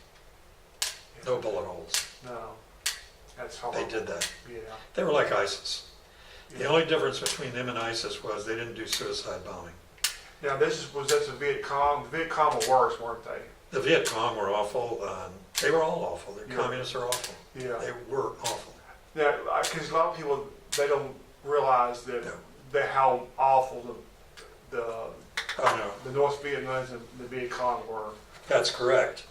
No bullet holes." No, that's They horrible. did that. Yeah. They were like ISIS. The Yeah. only difference between them and ISIS was they didn't do suicide bombing. Now that's the Vietcong. The Vietcong were worse, weren't they? The Vietcong were awful. They were all awful. The Yeah. communists are awful. Yeah. They were awful. Now, because a lot of people they don't realize that No. how awful the Oh, no. the North Vietnamese and the Vietcong were. That's correct.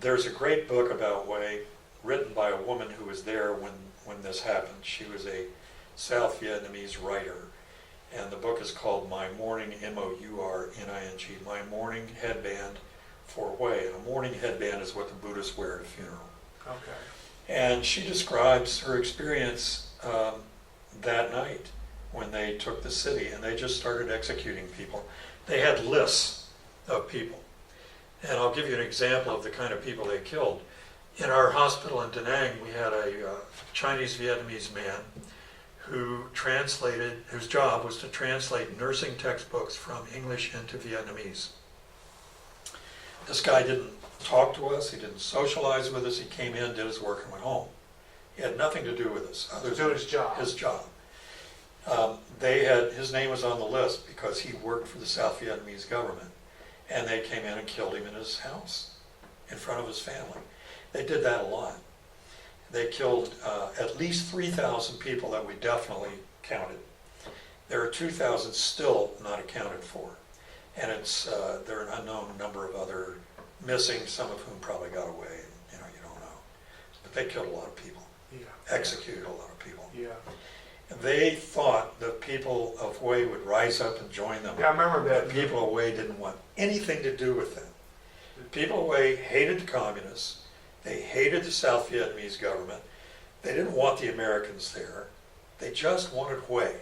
There's a great book about Hue written by a woman who was there when this happened. She was a South Vietnamese writer, and the book is called My Mourning, M-O-U-R-N-I-N-G, My Mourning Headband for Hue. And a mourning headband is what the Buddhists wear at a funeral. Okay. And she describes her experience that night when they took the city and they just started executing people. They had lists of people. And I'll give you an example of the kind of people they killed. In our hospital in Da Nang, we had a Chinese Vietnamese man whose job was to translate nursing textbooks from English into Vietnamese. This guy didn't talk to us, he didn't socialize with us, he came in, did his work and went home. He had nothing to do with us other To than do his job. his job. His name was on the list because he worked for the South Vietnamese government, and they came in and killed him in his house, in front of his family. They did that a lot. They killed at least 3,000 people that we definitely counted. There are 2,000 still not accounted for, and there are an unknown number of other missing, some of whom probably got away. You don't know. But they killed a lot of people, Yeah. executed a lot of people. Yeah. They thought the people of Hue would rise up and join them. Yeah, I remember that. The people of Hue didn't want anything to do with them. The people of Hue hated the communists. They hated the South Vietnamese government. They didn't want the Americans there. They just wanted Hue.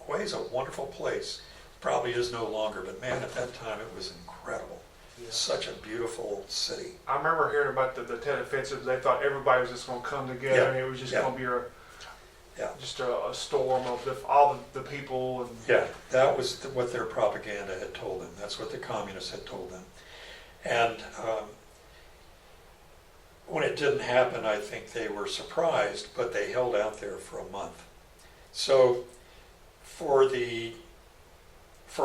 Hue is a wonderful place. Probably is no longer, but man, at that time it was incredible. Yeah. Such a beautiful city. I remember hearing about the Tet Offensive. They thought everybody was just going to come together, Yeah. and it was just Yeah. going to be Yeah. just a storm of all the people. And Yeah, that was what their propaganda had told them. That's what the communists had told them. And when it didn't happen, I think they were surprised, but they held out there for a month. So for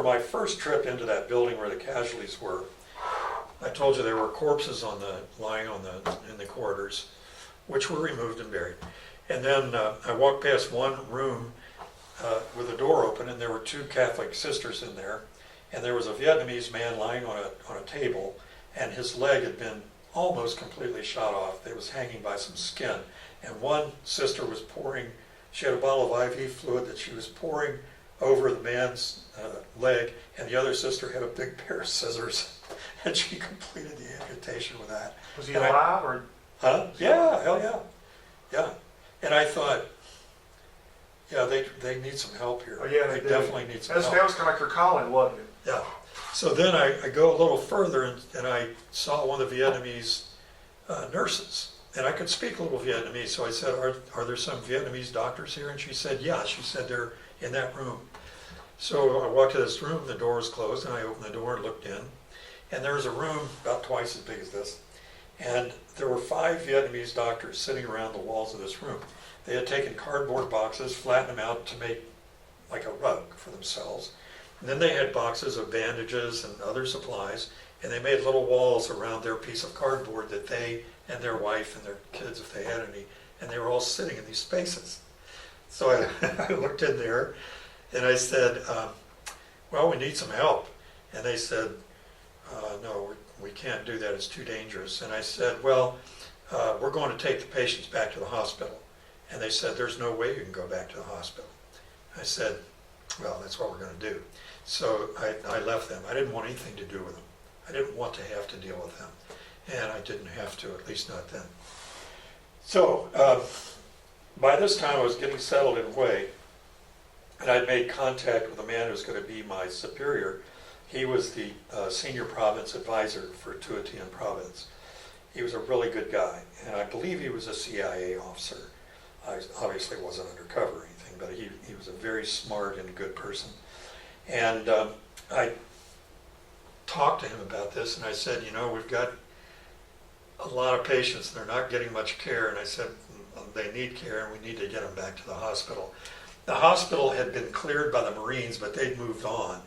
my first trip into that building where the casualties were, I told you there were corpses lying in the corridors, which were removed and buried. And then I walked past one room with a door open, and there were two Catholic sisters in there, and there was a Vietnamese man lying on a table, and his leg had been almost completely shot off. It was hanging by some skin, and one sister was pouring. She had a bottle of IV fluid that she was pouring over the man's leg, and the other sister had a big pair of scissors, and she completed the amputation with that. was he And alive or? Huh? Yeah, hell yeah. Yeah. And I thought, yeah, they need some help here. Oh, yeah, they they do. definitely need some That help. was kind of like your calling, wasn't it? Yeah. So then I go a little further, and I saw one of the Vietnamese nurses. And I could speak a little Vietnamese, so I said, are there some Vietnamese doctors here? And she said, yeah. She said, they're in that room. So I walked to this room, the door was closed, and I opened the door and looked in. And there was a room about twice as big as this. And there were 5 Vietnamese doctors sitting around the walls of this room. They had taken cardboard boxes, flattened them out to make like a rug for themselves. And then they had boxes of bandages and other supplies, and they made little walls around their piece of cardboard that they and their wife and their kids, if they had any, and they were all sitting in these spaces. So I looked in there, and I said, well, we need some help. And they said, no, we can't do that, it's too dangerous. And I said, well, we're going to take the patients back to the hospital. And they said, there's no way you can go back to the hospital. I said, well, that's what we're going to do. So I left them. I didn't want anything to do with them. I didn't want to have to deal with them. And I didn't have to, at least not then. So by this time I was getting settled in Hue, and I'd made contact with a man who was going to be my superior. He was the senior province advisor for Thu Tien province. He was a really good guy, and I believe he was a CIA officer. I obviously wasn't undercover or anything, but he was a very smart and good person. And I talked to him about this, and I said, we've got a lot of patients, they're not getting much care, and I said, they need care and we need to get them back to the hospital. The hospital had been cleared by the Marines, but they'd moved on,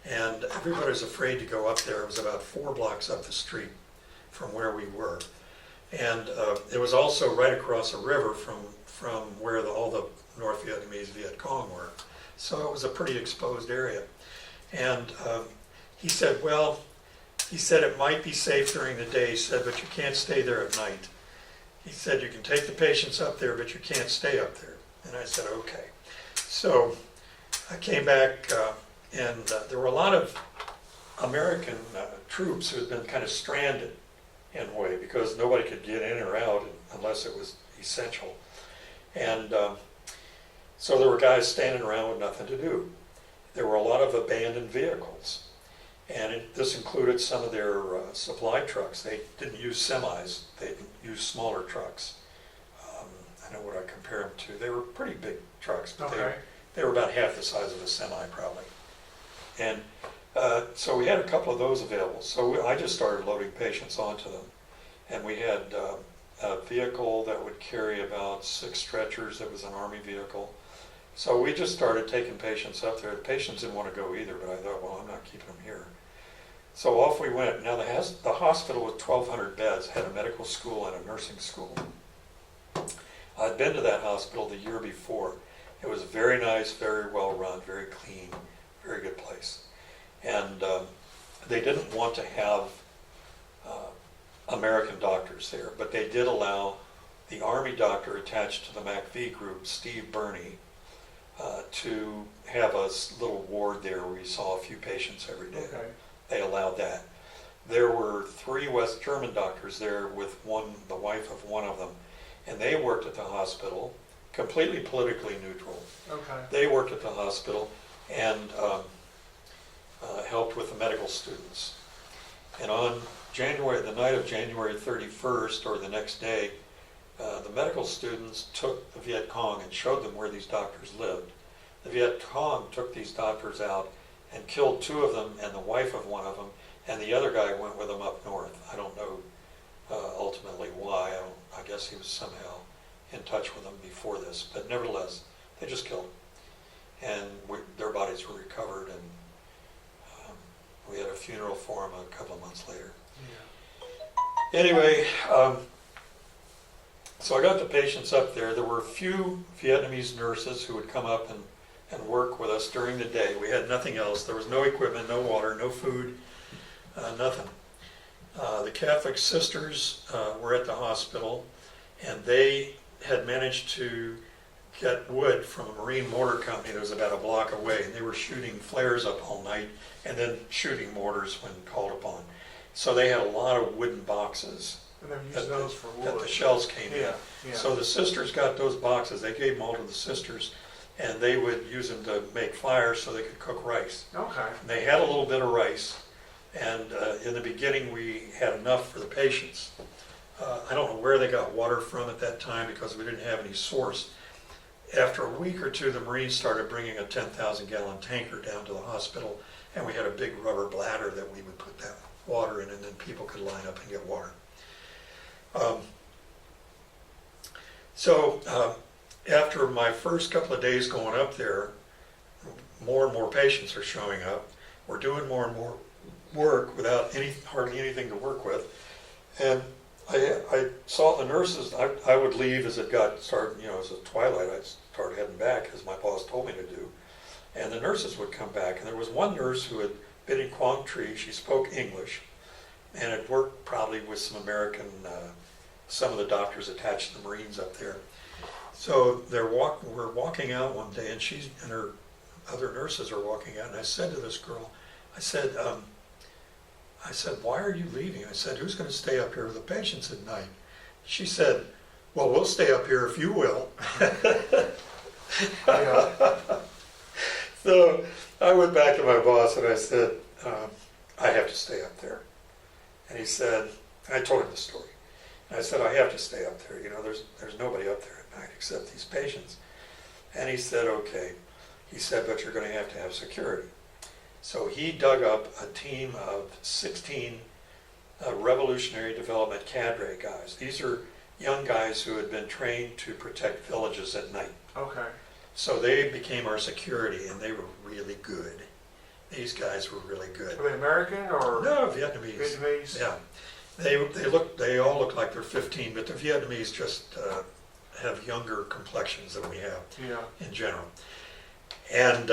and everybody was afraid to go up there. It was about 4 blocks up the street from where we were. And it was also right across a river from where all the North Vietnamese Vietcong were. So it was a pretty exposed area. And he said, well, it might be safe during the day, he said, but you can't stay there at night. He said, you can take the patients up there, but you can't stay up there. And I said, okay. So I came back, and there were a lot of American troops who had been kind of stranded in Hue because nobody could get in or out unless it was essential. And so there were guys standing around with nothing to do. There were a lot of abandoned vehicles. And this included some of their supply trucks. They didn't use semis, they used smaller trucks. I know what I compare them to. They were pretty big trucks, but they were about half the size of a semi probably. And so we had a couple of those available. So I just started loading patients onto them. And we had a vehicle that would carry about 6 stretchers. It was an Army vehicle. So we just started taking patients up there. The patients didn't want to go either, but I thought, well, I'm not keeping them here. So off we went. Now the hospital with 1,200 beds had a medical school and a nursing school. I'd been to that hospital the year before. It was very nice, very well run, very clean, very good place. And they didn't want to have American doctors there, but they did allow the Army doctor attached to the McAfee group, Steve Burney, to have a little ward there where he saw a few patients every day. Okay. They allowed that. There were 3 West German doctors there with the wife of one of them, and they worked at the hospital, completely politically neutral. Okay. They worked at the hospital and helped with the medical students. And on the night of January 31st, or the next day, the medical students took the Vietcong and showed them where these doctors lived. The Vietcong took these doctors out and killed 2 of them and the wife of one of them, and the other guy went with them up north. I don't know ultimately why. I guess he was somehow in touch with them before this, but nevertheless, they just killed them. And their bodies were recovered, and we had a funeral for them a couple of months later. Yeah. Anyway, so I got the patients up there. There were a few Vietnamese nurses who would come up and work with us during the day. We had nothing else. There was no equipment, no water, no food, nothing. The Catholic sisters were at the hospital, and they had managed to get wood from a marine mortar company that was about a block away, and they were shooting flares up all night and then shooting mortars when called upon. So they had a lot of wooden boxes And they're using those for wood. that the shells came in. Yeah. So the sisters got those boxes. They gave them all to the sisters, and they would use them to make fires so they could cook rice. Okay. And they had a little bit of rice, and in the beginning we had enough for the patients. I don't know where they got water from at that time because we didn't have any source. After a week or two, the Marines started bringing a 10,000-gallon tanker down to the hospital, and we had a big rubber bladder that we would put that water in, and then people could line up and get water. After my first couple of days going up there, more and more patients are showing up. We're doing more and more work without hardly anything to work with. And I saw the nurses. I would leave as it got started, as it twilight, I'd start heading back as my boss told me to do. And the nurses would come back. And there was one nurse who had been in Quang Tri. She spoke English and had worked probably with some American, some of the doctors attached to the Marines up there. So we're walking out one day, and she and her other nurses are walking out, and I said to this girl, I said, why are you leaving? I said, who's going to stay up here with the patients at night? She said, well, we'll stay up here if you will. So I went back to my boss and I said, I have to stay up there. And he said, I told him the story. And I said, I have to stay up there. There's nobody up there at night except these patients. And he said, okay. He said, but you're going to have security. So he dug up a team of 16 Revolutionary Development cadre guys. These are young guys who had been trained to protect villages at night. Okay. So they became our security, and they were really good. These guys were really good. Are they American or? No, Vietnamese. Vietnamese? Yeah. They all look like they're 15, but the Vietnamese just have younger complexions than we have Yeah. in general. And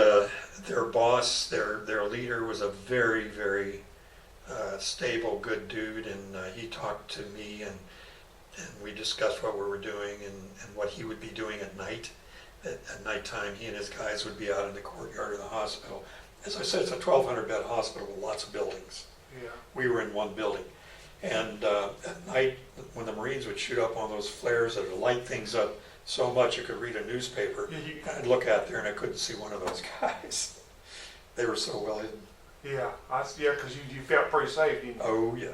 their boss, their leader, was a very, very stable, good dude, and he talked to me, and we discussed what we were doing and what he would be doing at night. At nighttime, he and his guys would be out in the courtyard of the hospital. As I said, it's a 1,200-bed hospital with lots of buildings. Yeah. We were in one building. And at night, when the Marines would shoot up on those flares that would light things up so much you could read a newspaper, I'd look out there and I couldn't see one of those guys. They were so well hidden. Yeah. Yeah, because you felt pretty safe. Didn't you? Oh, yeah.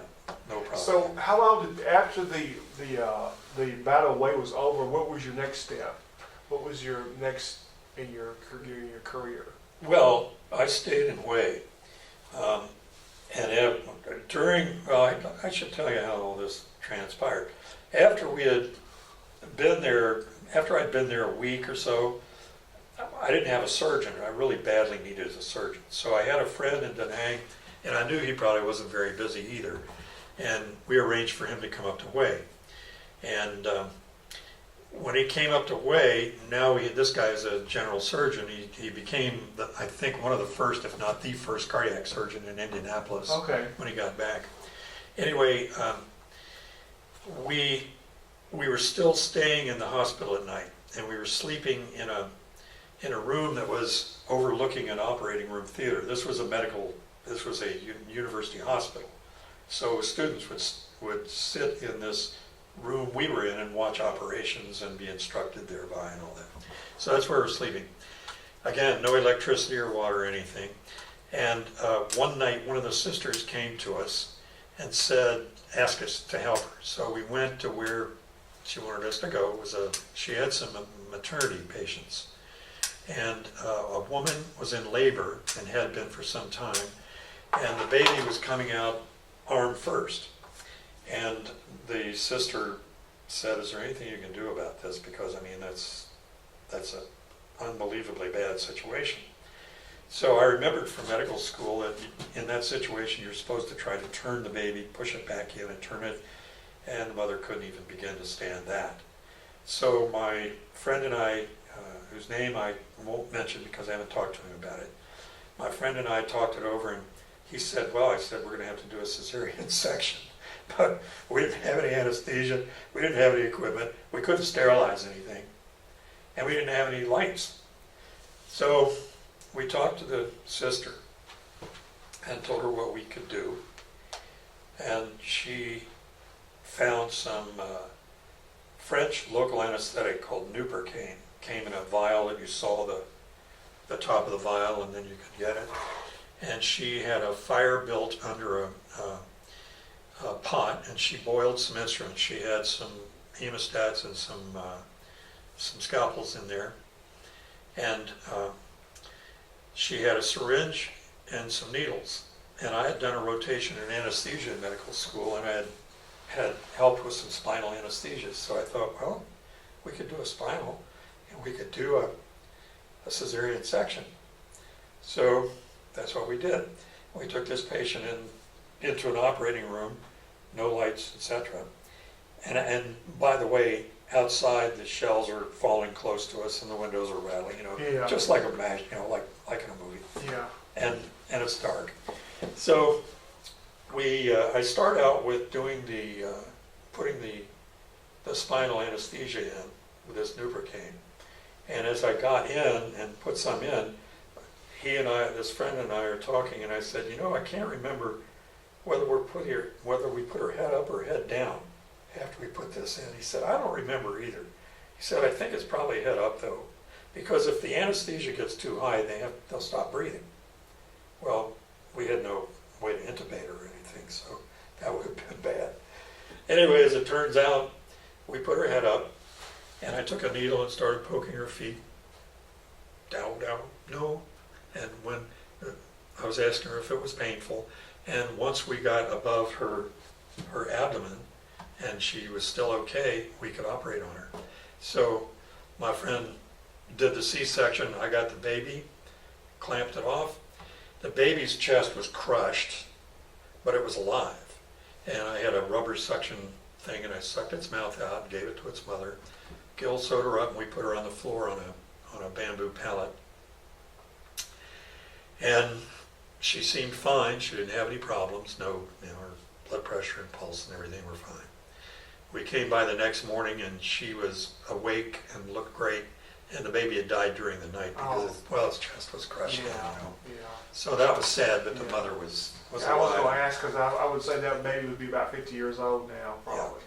No problem. So how long did, after the battle way was over, what was your next step? What was your next in your career? Well, I stayed in Hue. And I should tell you how all this transpired. After we had been there, after I'd been there a week or so, I didn't have a surgeon. I really badly needed a surgeon. So I had a friend in Danang, and I knew he probably wasn't very busy either. And we arranged for him to come up to Hue. And when he came up to Hue, now this guy is a general surgeon. He became, I think, one of the first, if not the first, cardiac surgeon in Indianapolis. Okay. When he got back. Anyway, we were still staying in the hospital at night, and we were sleeping in a room that was overlooking an operating room theater. This was a university hospital. So students would sit in this room we were in and watch operations and be instructed thereby and all that. So that's where we're sleeping. Again, no electricity or water or anything. And one night, one of the sisters came to us and asked us to help her. So we went to where she wanted us to go. She had some maternity patients. And a woman was in labor and had been for some time. And the baby was coming out arm first. And the sister said, "Is there anything you can do about this? Because, I mean, that's an unbelievably bad situation." So I remembered from medical school that in that situation, you're supposed to try to turn the baby, push it back in and turn it, and the mother couldn't even begin to stand that. So my friend and I, whose name I won't mention because I haven't talked to him about it, my friend and I talked it over, and he said, "Well," I said, "we're going to have to do a cesarean section." But we didn't have any anesthesia, we didn't have any equipment, we couldn't sterilize anything, and we didn't have any lights. So we talked to the sister and told her what we could do, and she found some French local anesthetic called Newport Cane. Came in a vial that you saw the top of the vial and then you could get it. And she had a fire built under a pot, and she boiled some instruments. She had some hemostats and some scalpels in there, and she had a syringe and some needles. And I had done a rotation in anesthesia in medical school, and I had helped with some spinal anesthesia. So I thought, well, we could do a spinal, and we could do a cesarean section. So that's what we did. We took this patient into an operating room, no lights, etc. And by the way, outside the shells are falling close to us and the windows are rattling, Yeah. just like like in a movie. Yeah. And it's dark. So I start out with doing putting the spinal anesthesia in with this Newport Cane. And as I got in and put some in, this friend and I are talking, and I said, I can't remember whether we put her head up or head down after we put this in. He said, "I don't remember either." He said, "I think it's probably head up though, because if the anesthesia gets too high, they'll stop breathing." Well, we had no way to intubate her or anything, so that would have been bad. Anyway, as it turns out, we put her head up, and I took a needle and started poking her feet. Down, down, no. And when I was asking her if it was painful, and once we got above her her abdomen, and she was still okay, we could operate on her. So my friend did the C-section, I got the baby, clamped it off. The baby's chest was crushed, but it was alive. And I had a rubber suction thing, and I sucked its mouth out, gave it to its mother. Gil sewed her up, and we put her on the floor on a bamboo pallet. And she seemed fine. She didn't have any problems. No, her blood pressure and pulse and everything were fine. We came by the next morning, and she was awake and looked great. And the baby had died during the night because, its chest was crushed. Yeah. So that was sad, but the mother was I was alive. going to ask because I would say that baby would be about 50 years old now, probably.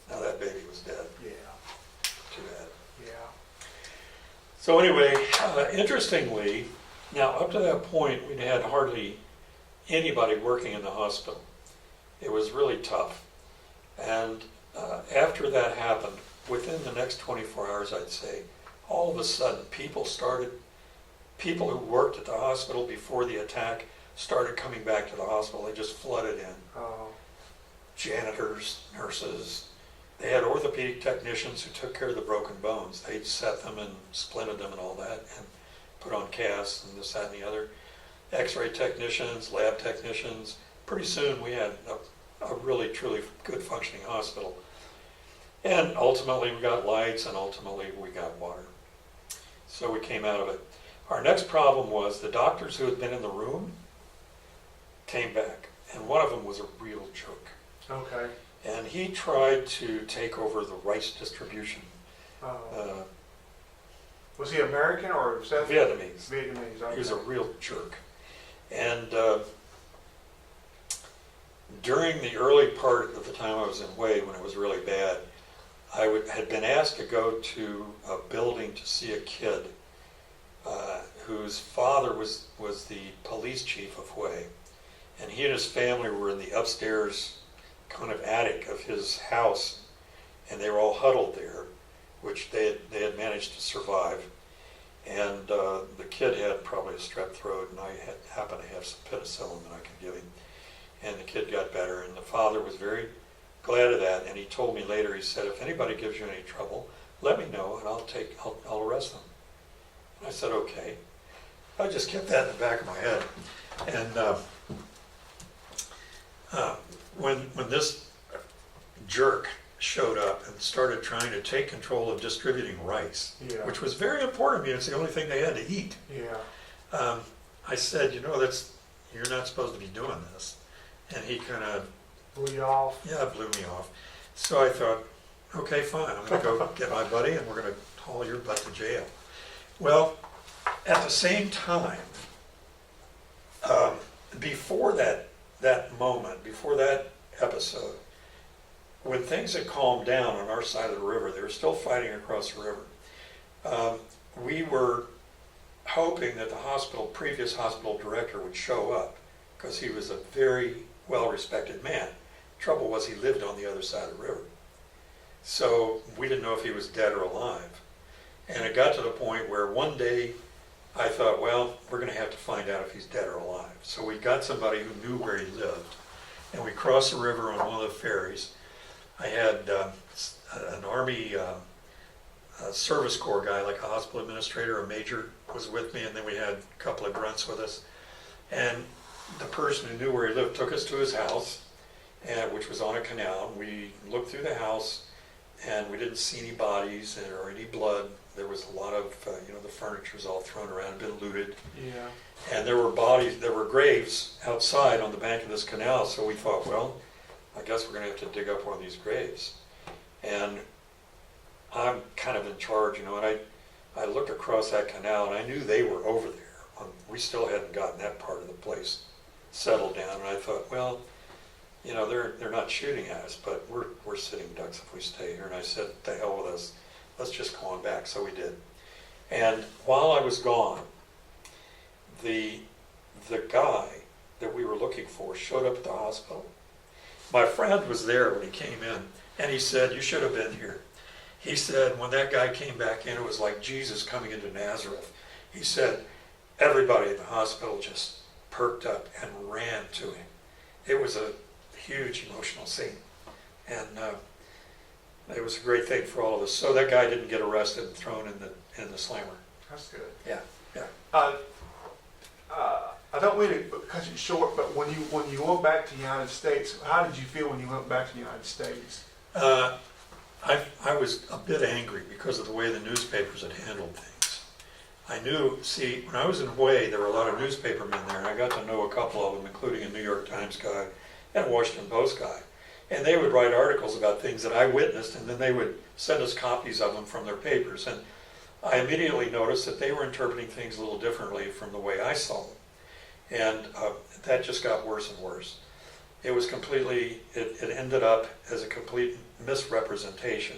Now that baby was dead. Yeah. Too bad. Yeah. So anyway, interestingly, now up to that point, we'd had hardly anybody working in the hospital. It was really tough. And after that happened, within the next 24 hours, I'd say, all of a sudden, people who worked at the hospital before the attack started coming back to the hospital. They just flooded in. Oh. Janitors, nurses. They had orthopedic technicians who took care of the broken bones. They'd set them and splinted them and all that and put on casts and this, that, and the other. X-ray technicians, lab technicians. Pretty soon we had a really, truly good functioning hospital. And ultimately we got lights, and ultimately we got water. So we came out of it. Our next problem was the doctors who had been in the room came back, and one of them was a real jerk. Okay. And he tried to take over the rice distribution. Was he American or Vietnamese. Vietnamese. Okay. He was a real jerk. And during the early part of the time I was in Hue, when it was really bad, had been asked to go to a building to see a kid whose father was the police chief of Hue. And he and his family were in the upstairs kind of attic of his house, and they were all huddled there, which they had managed to survive. And the kid had probably a strep throat, and I happened to have some penicillin that I could give him. And the kid got better, and the father was very glad of that. And he told me later, he said, if anybody gives you any trouble, let me know, and I'll arrest them. And I said, okay. I just kept that in the back of my head. And when this jerk showed up and started trying to take control of distributing rice, which was very important. I mean, it's the only thing they had to eat. Yeah. I said, you're not supposed to be doing this. And he kind of blew you off. Yeah, it blew me off. So I thought, okay, fine. I'm going to go get my buddy, and we're going to haul your butt to jail. Well, at the same time, before that moment, before that episode, when things had calmed down on our side of the river, they were still fighting across the river. We were hoping that the previous hospital director would show up, because he was a very well-respected man. Trouble was, he lived on the other side of the river. So we didn't know if he was dead or alive. And it got to the point where one day I thought, well, we're going to have to find out if he's dead or alive. So we got somebody who knew where he lived, and we crossed the river on one of the ferries. I had an Army Service Corps guy, like a hospital administrator, a major, was with me, and then we had a couple of grunts with us. And the person who knew where he lived took us to his house, which was on a canal. We looked through the house, and we didn't see any bodies or any blood. There was a lot of, the furniture was all thrown around, been looted. Yeah. And there were graves outside on the bank of this canal, so we thought, well, I guess we're going to have to dig up one of these graves. And I'm kind of in charge, and I looked across that canal, and I knew they were over there. We still hadn't gotten that part of the place settled down, and I thought, well, they're not shooting at us, but we're sitting ducks if we stay here. And I said, the hell with us, let's just go on back. So we did. And while I was gone, the guy that we were looking for showed up at the hospital. My friend was there when he came in, and he said, you should have been here. He said, when that guy came back in, it was like Jesus coming into Nazareth. He said, everybody in the hospital just perked up and ran to him. huge emotional scene. And it was a great thing for all of us. So that guy didn't get arrested and thrown in the slammer. That's good. Yeah. I don't mean to cut you short, but when you went back to the United States, how did you feel when you went back to the United States? I was a bit angry because of the way the newspapers had handled things. I knew, see, when I was in Hawaii, there were a lot of newspapermen there, and I got to know a couple of them, including a New York Times guy and a Washington Post guy. And they would write articles about things that I witnessed, and then they would send us copies of them from their papers. And I immediately noticed that they were interpreting things a little differently from the way I saw them. And that just got worse and worse. It was completely, it ended up as a complete misrepresentation.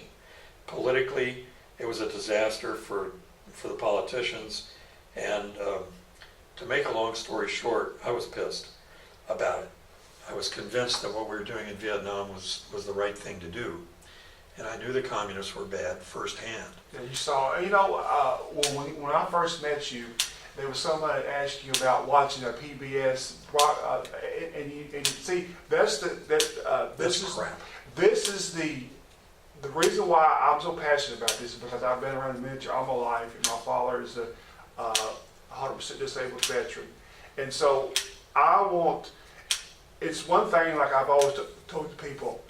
Politically, it was a disaster for the politicians. And to make a long story short, I was pissed about it. I was convinced that what we were doing in Vietnam was the right thing to do. And I knew the communists were bad firsthand. Yeah, you saw, when I first met you, there was somebody that asked you about watching a PBS, and you see, That's crap. This is the reason why I'm so passionate about this is because I've been around the military all my life, and my father is a 100% disabled veteran, and so it's one thing, like I've always told people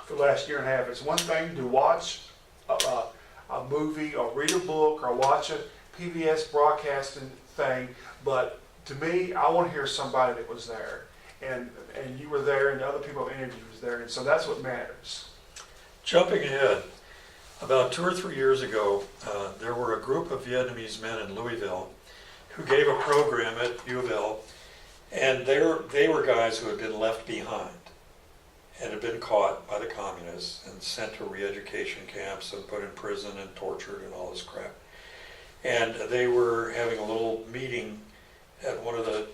for the last year and a half, it's one thing to watch a movie or read a book or watch a PBS broadcasting thing, but to me, I want to hear somebody that was there, and you were there, and the other people I've interviewed was there, and so that's what matters. Jumping ahead, about 2 or 3 years ago, there were a group of Vietnamese men in Louisville who gave a program at U of L, and they were guys who had been left behind and had been caught by the communists and sent to re-education camps and put in prison and tortured and all this crap. And they were having a little meeting at one of the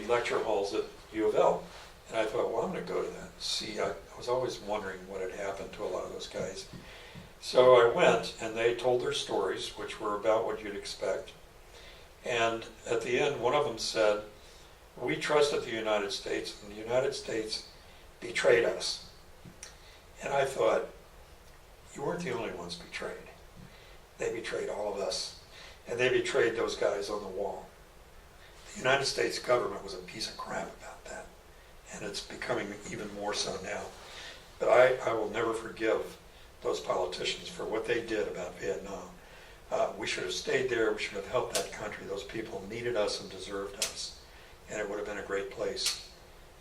lecture halls at U of L. And I thought, well, I'm going to go to that. See, I was always wondering what had happened to a lot of those guys. So I went, and they told their stories, which were about what you'd expect. And at the end, one of them said, we trusted the United States, and the United States betrayed us. And I thought, you weren't the only ones betrayed. They betrayed all of us, and they betrayed those guys on the wall. The United States government was a piece of crap about that, and it's becoming even more so now. But I will never forgive those politicians for what they did about Vietnam. We should have stayed there. We should have helped that country. Those people needed us and deserved us, and it would have been a great place.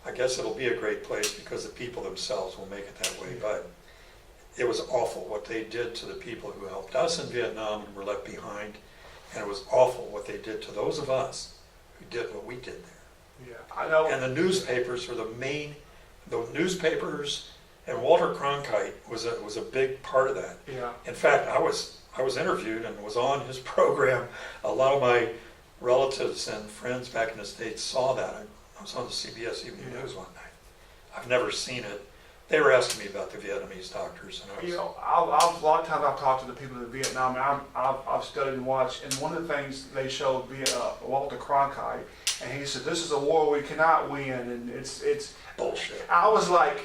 I guess it'll be a great place because the people themselves will make it that way, but it was awful what they did to the people who helped us in Vietnam and were left behind, and it was awful what they did to those of us who did what we did there. Yeah, I know. And the newspapers were the newspapers, and Walter Cronkite was a big part of that. Yeah. In fact, I was interviewed and was on his program. A lot of my relatives and friends back in the States saw that. I was on the CBS Evening News one night. I've never seen it. They were asking me about the Vietnamese doctors, and I was. A lot of times I've talked to the people in Vietnam, and I've studied and watched, and one of the things they showed Walter Cronkite, and he said, "This is a war we cannot win," and it's bullshit. I I was like,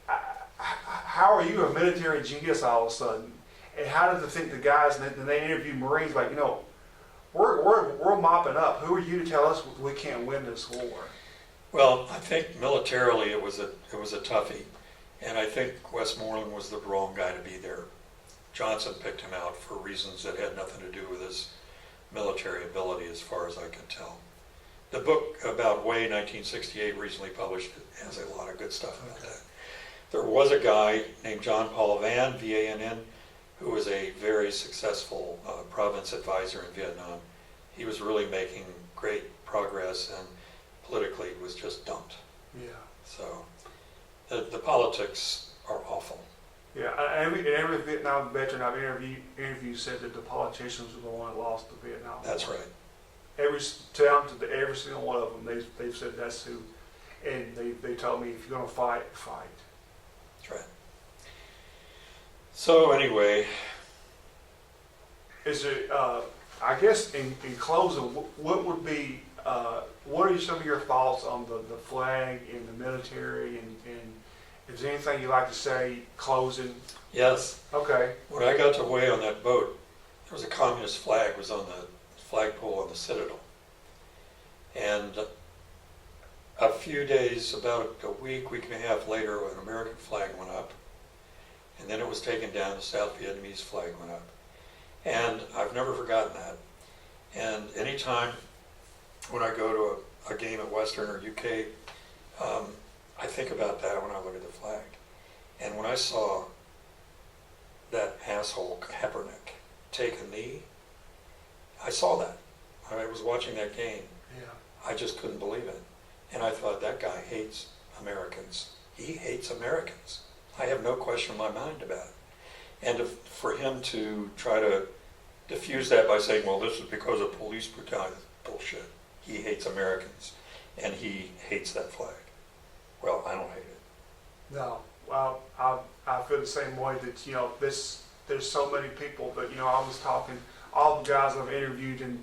"How are you a military genius all of a sudden?" And how did they think the guys? And they interviewed Marines, like, we're mopping up. Who are you to tell us we can't win this war? Well, I think militarily it was a toughie, and I think Westmoreland was the wrong guy to be there. Johnson picked him out for reasons that had nothing to do with his military ability, as far as I can tell. The book about Way, 1968, recently published, has a lot of good stuff about that. There was a guy named John Paul Vann, V-A-N-N, who was a very successful province advisor in Vietnam. He was really making great progress, and politically was just dumped. Yeah. So the politics are awful. Yeah, every Vietnam veteran I've interviewed said that the politicians were the one that lost the Vietnam War. That's right. Every single one of them, they've said that's who, and they told me, if you're going to fight, fight. That's right. So anyway. Is there, I guess in closing, what would be what are some of your thoughts on the flag in the military, and is there anything you'd like to say closing? Yes. Okay. When I got away on that boat, there was a communist flag was on the flagpole on the Citadel. And a few days, about a week and a half later, an American flag went up. And then it was taken down, the South Vietnamese flag went up. And I've never forgotten that. And anytime when I go to a game at Western or UK, I think about that when I look at the flag. And when I saw that asshole Kaepernick take a knee, I saw that. I was watching that game. Yeah. I just couldn't believe it. And I thought, that guy hates Americans. He hates Americans. I have no question in my mind about it. And for him to try to diffuse that by saying, well, this is because of police brutality, bullshit. He hates Americans, and he hates that flag. Well, I don't hate it. No, well, I feel the same way that, you know, there's so many people that, you know, I was talking, all the guys I've interviewed and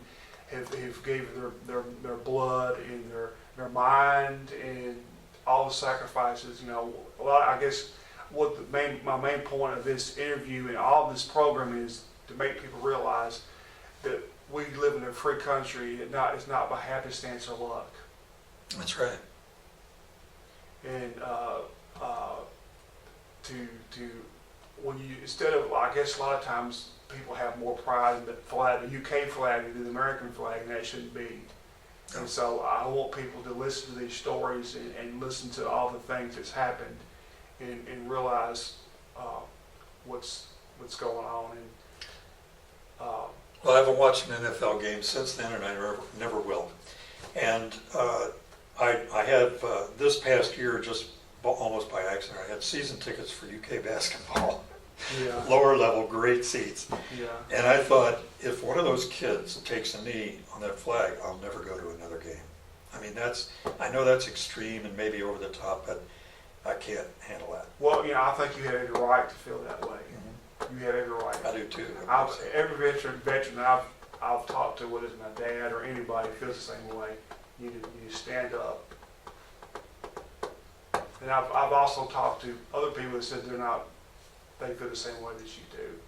have gave their blood and their mind and all the sacrifices, you know. Well, I guess what my main point of this interview and all of this program is to make people realize that we live in a free country. It's not by happenstance or luck. That's right. And to when you, instead of, I guess a lot of times people have more pride in the flag, the UK flag, than the American flag, and that shouldn't be. And so I want people to listen to these stories and listen to all the things that's happened and realize what's going on. And well, I haven't watched an NFL game since then, and I never will. And I have, this past year, just almost by accident, I had season tickets for UK basketball. yeah, Lower level, great seats. yeah, And I thought, if one of those kids takes a knee on that flag, I'll never go to another game. I mean, I know that's extreme and maybe over the top, but I can't handle that. well, you know, I think you have every right to feel that way. You have every right. I do too. Every veteran I've talked to, whether it's my dad or anybody, feels the same way. You need to stand up. And I've also talked to other people that said they feel the same way that you do.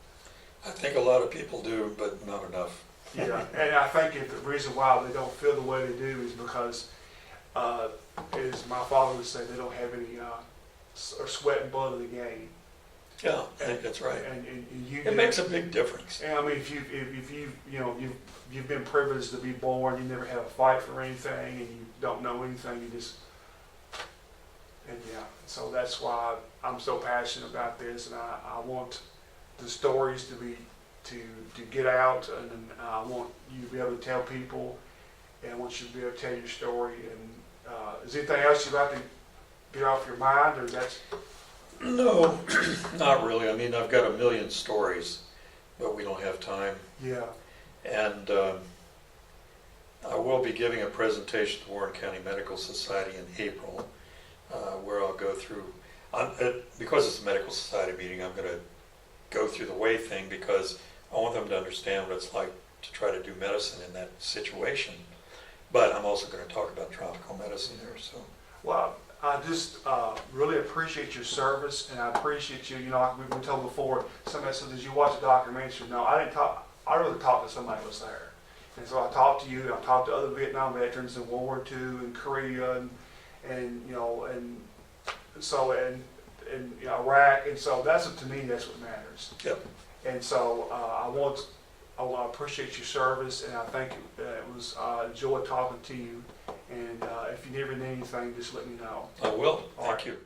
I think a lot of people do, but not enough. Yeah, and I think the reason why they don't feel the way they do is because, as my father would say, they don't have any sweat and blood in the game. Yeah, I think that's right. And you It makes a big difference. And I mean, if you've been privileged to be born, you never had a fight for anything, and you don't know anything, you just, and yeah, so that's why I'm so passionate about this, and I want the stories to get out, and I want you to be able to tell people, and I want you to be able to tell your story. And is there anything else you'd like to get off your mind, or that's? No, not really. I mean, I've got a million stories, but we don't have time. Yeah. And I will be giving a presentation to Warren County Medical Society in April, where I'll go through, because it's a medical society meeting, I'm going to go through the way thing, because I want them to understand what it's like to try to do medicine in that situation. But I'm also going to talk about tropical medicine there. So. Well, I just really appreciate your service, and I appreciate you. You know, like we've been told before, somebody said, "Did you watch a documentary?" No, I didn't talk. I really talked to somebody who was there, and so I talked to you. And I talked to other Vietnam veterans in World War II and Korea, and you know, and so and Iraq, and so that's what, to me, that's what matters. Yep. And so I want to appreciate your service, and I think it was a joy talking to you. And if you ever need anything, just let me know. I will. All Thank right. you.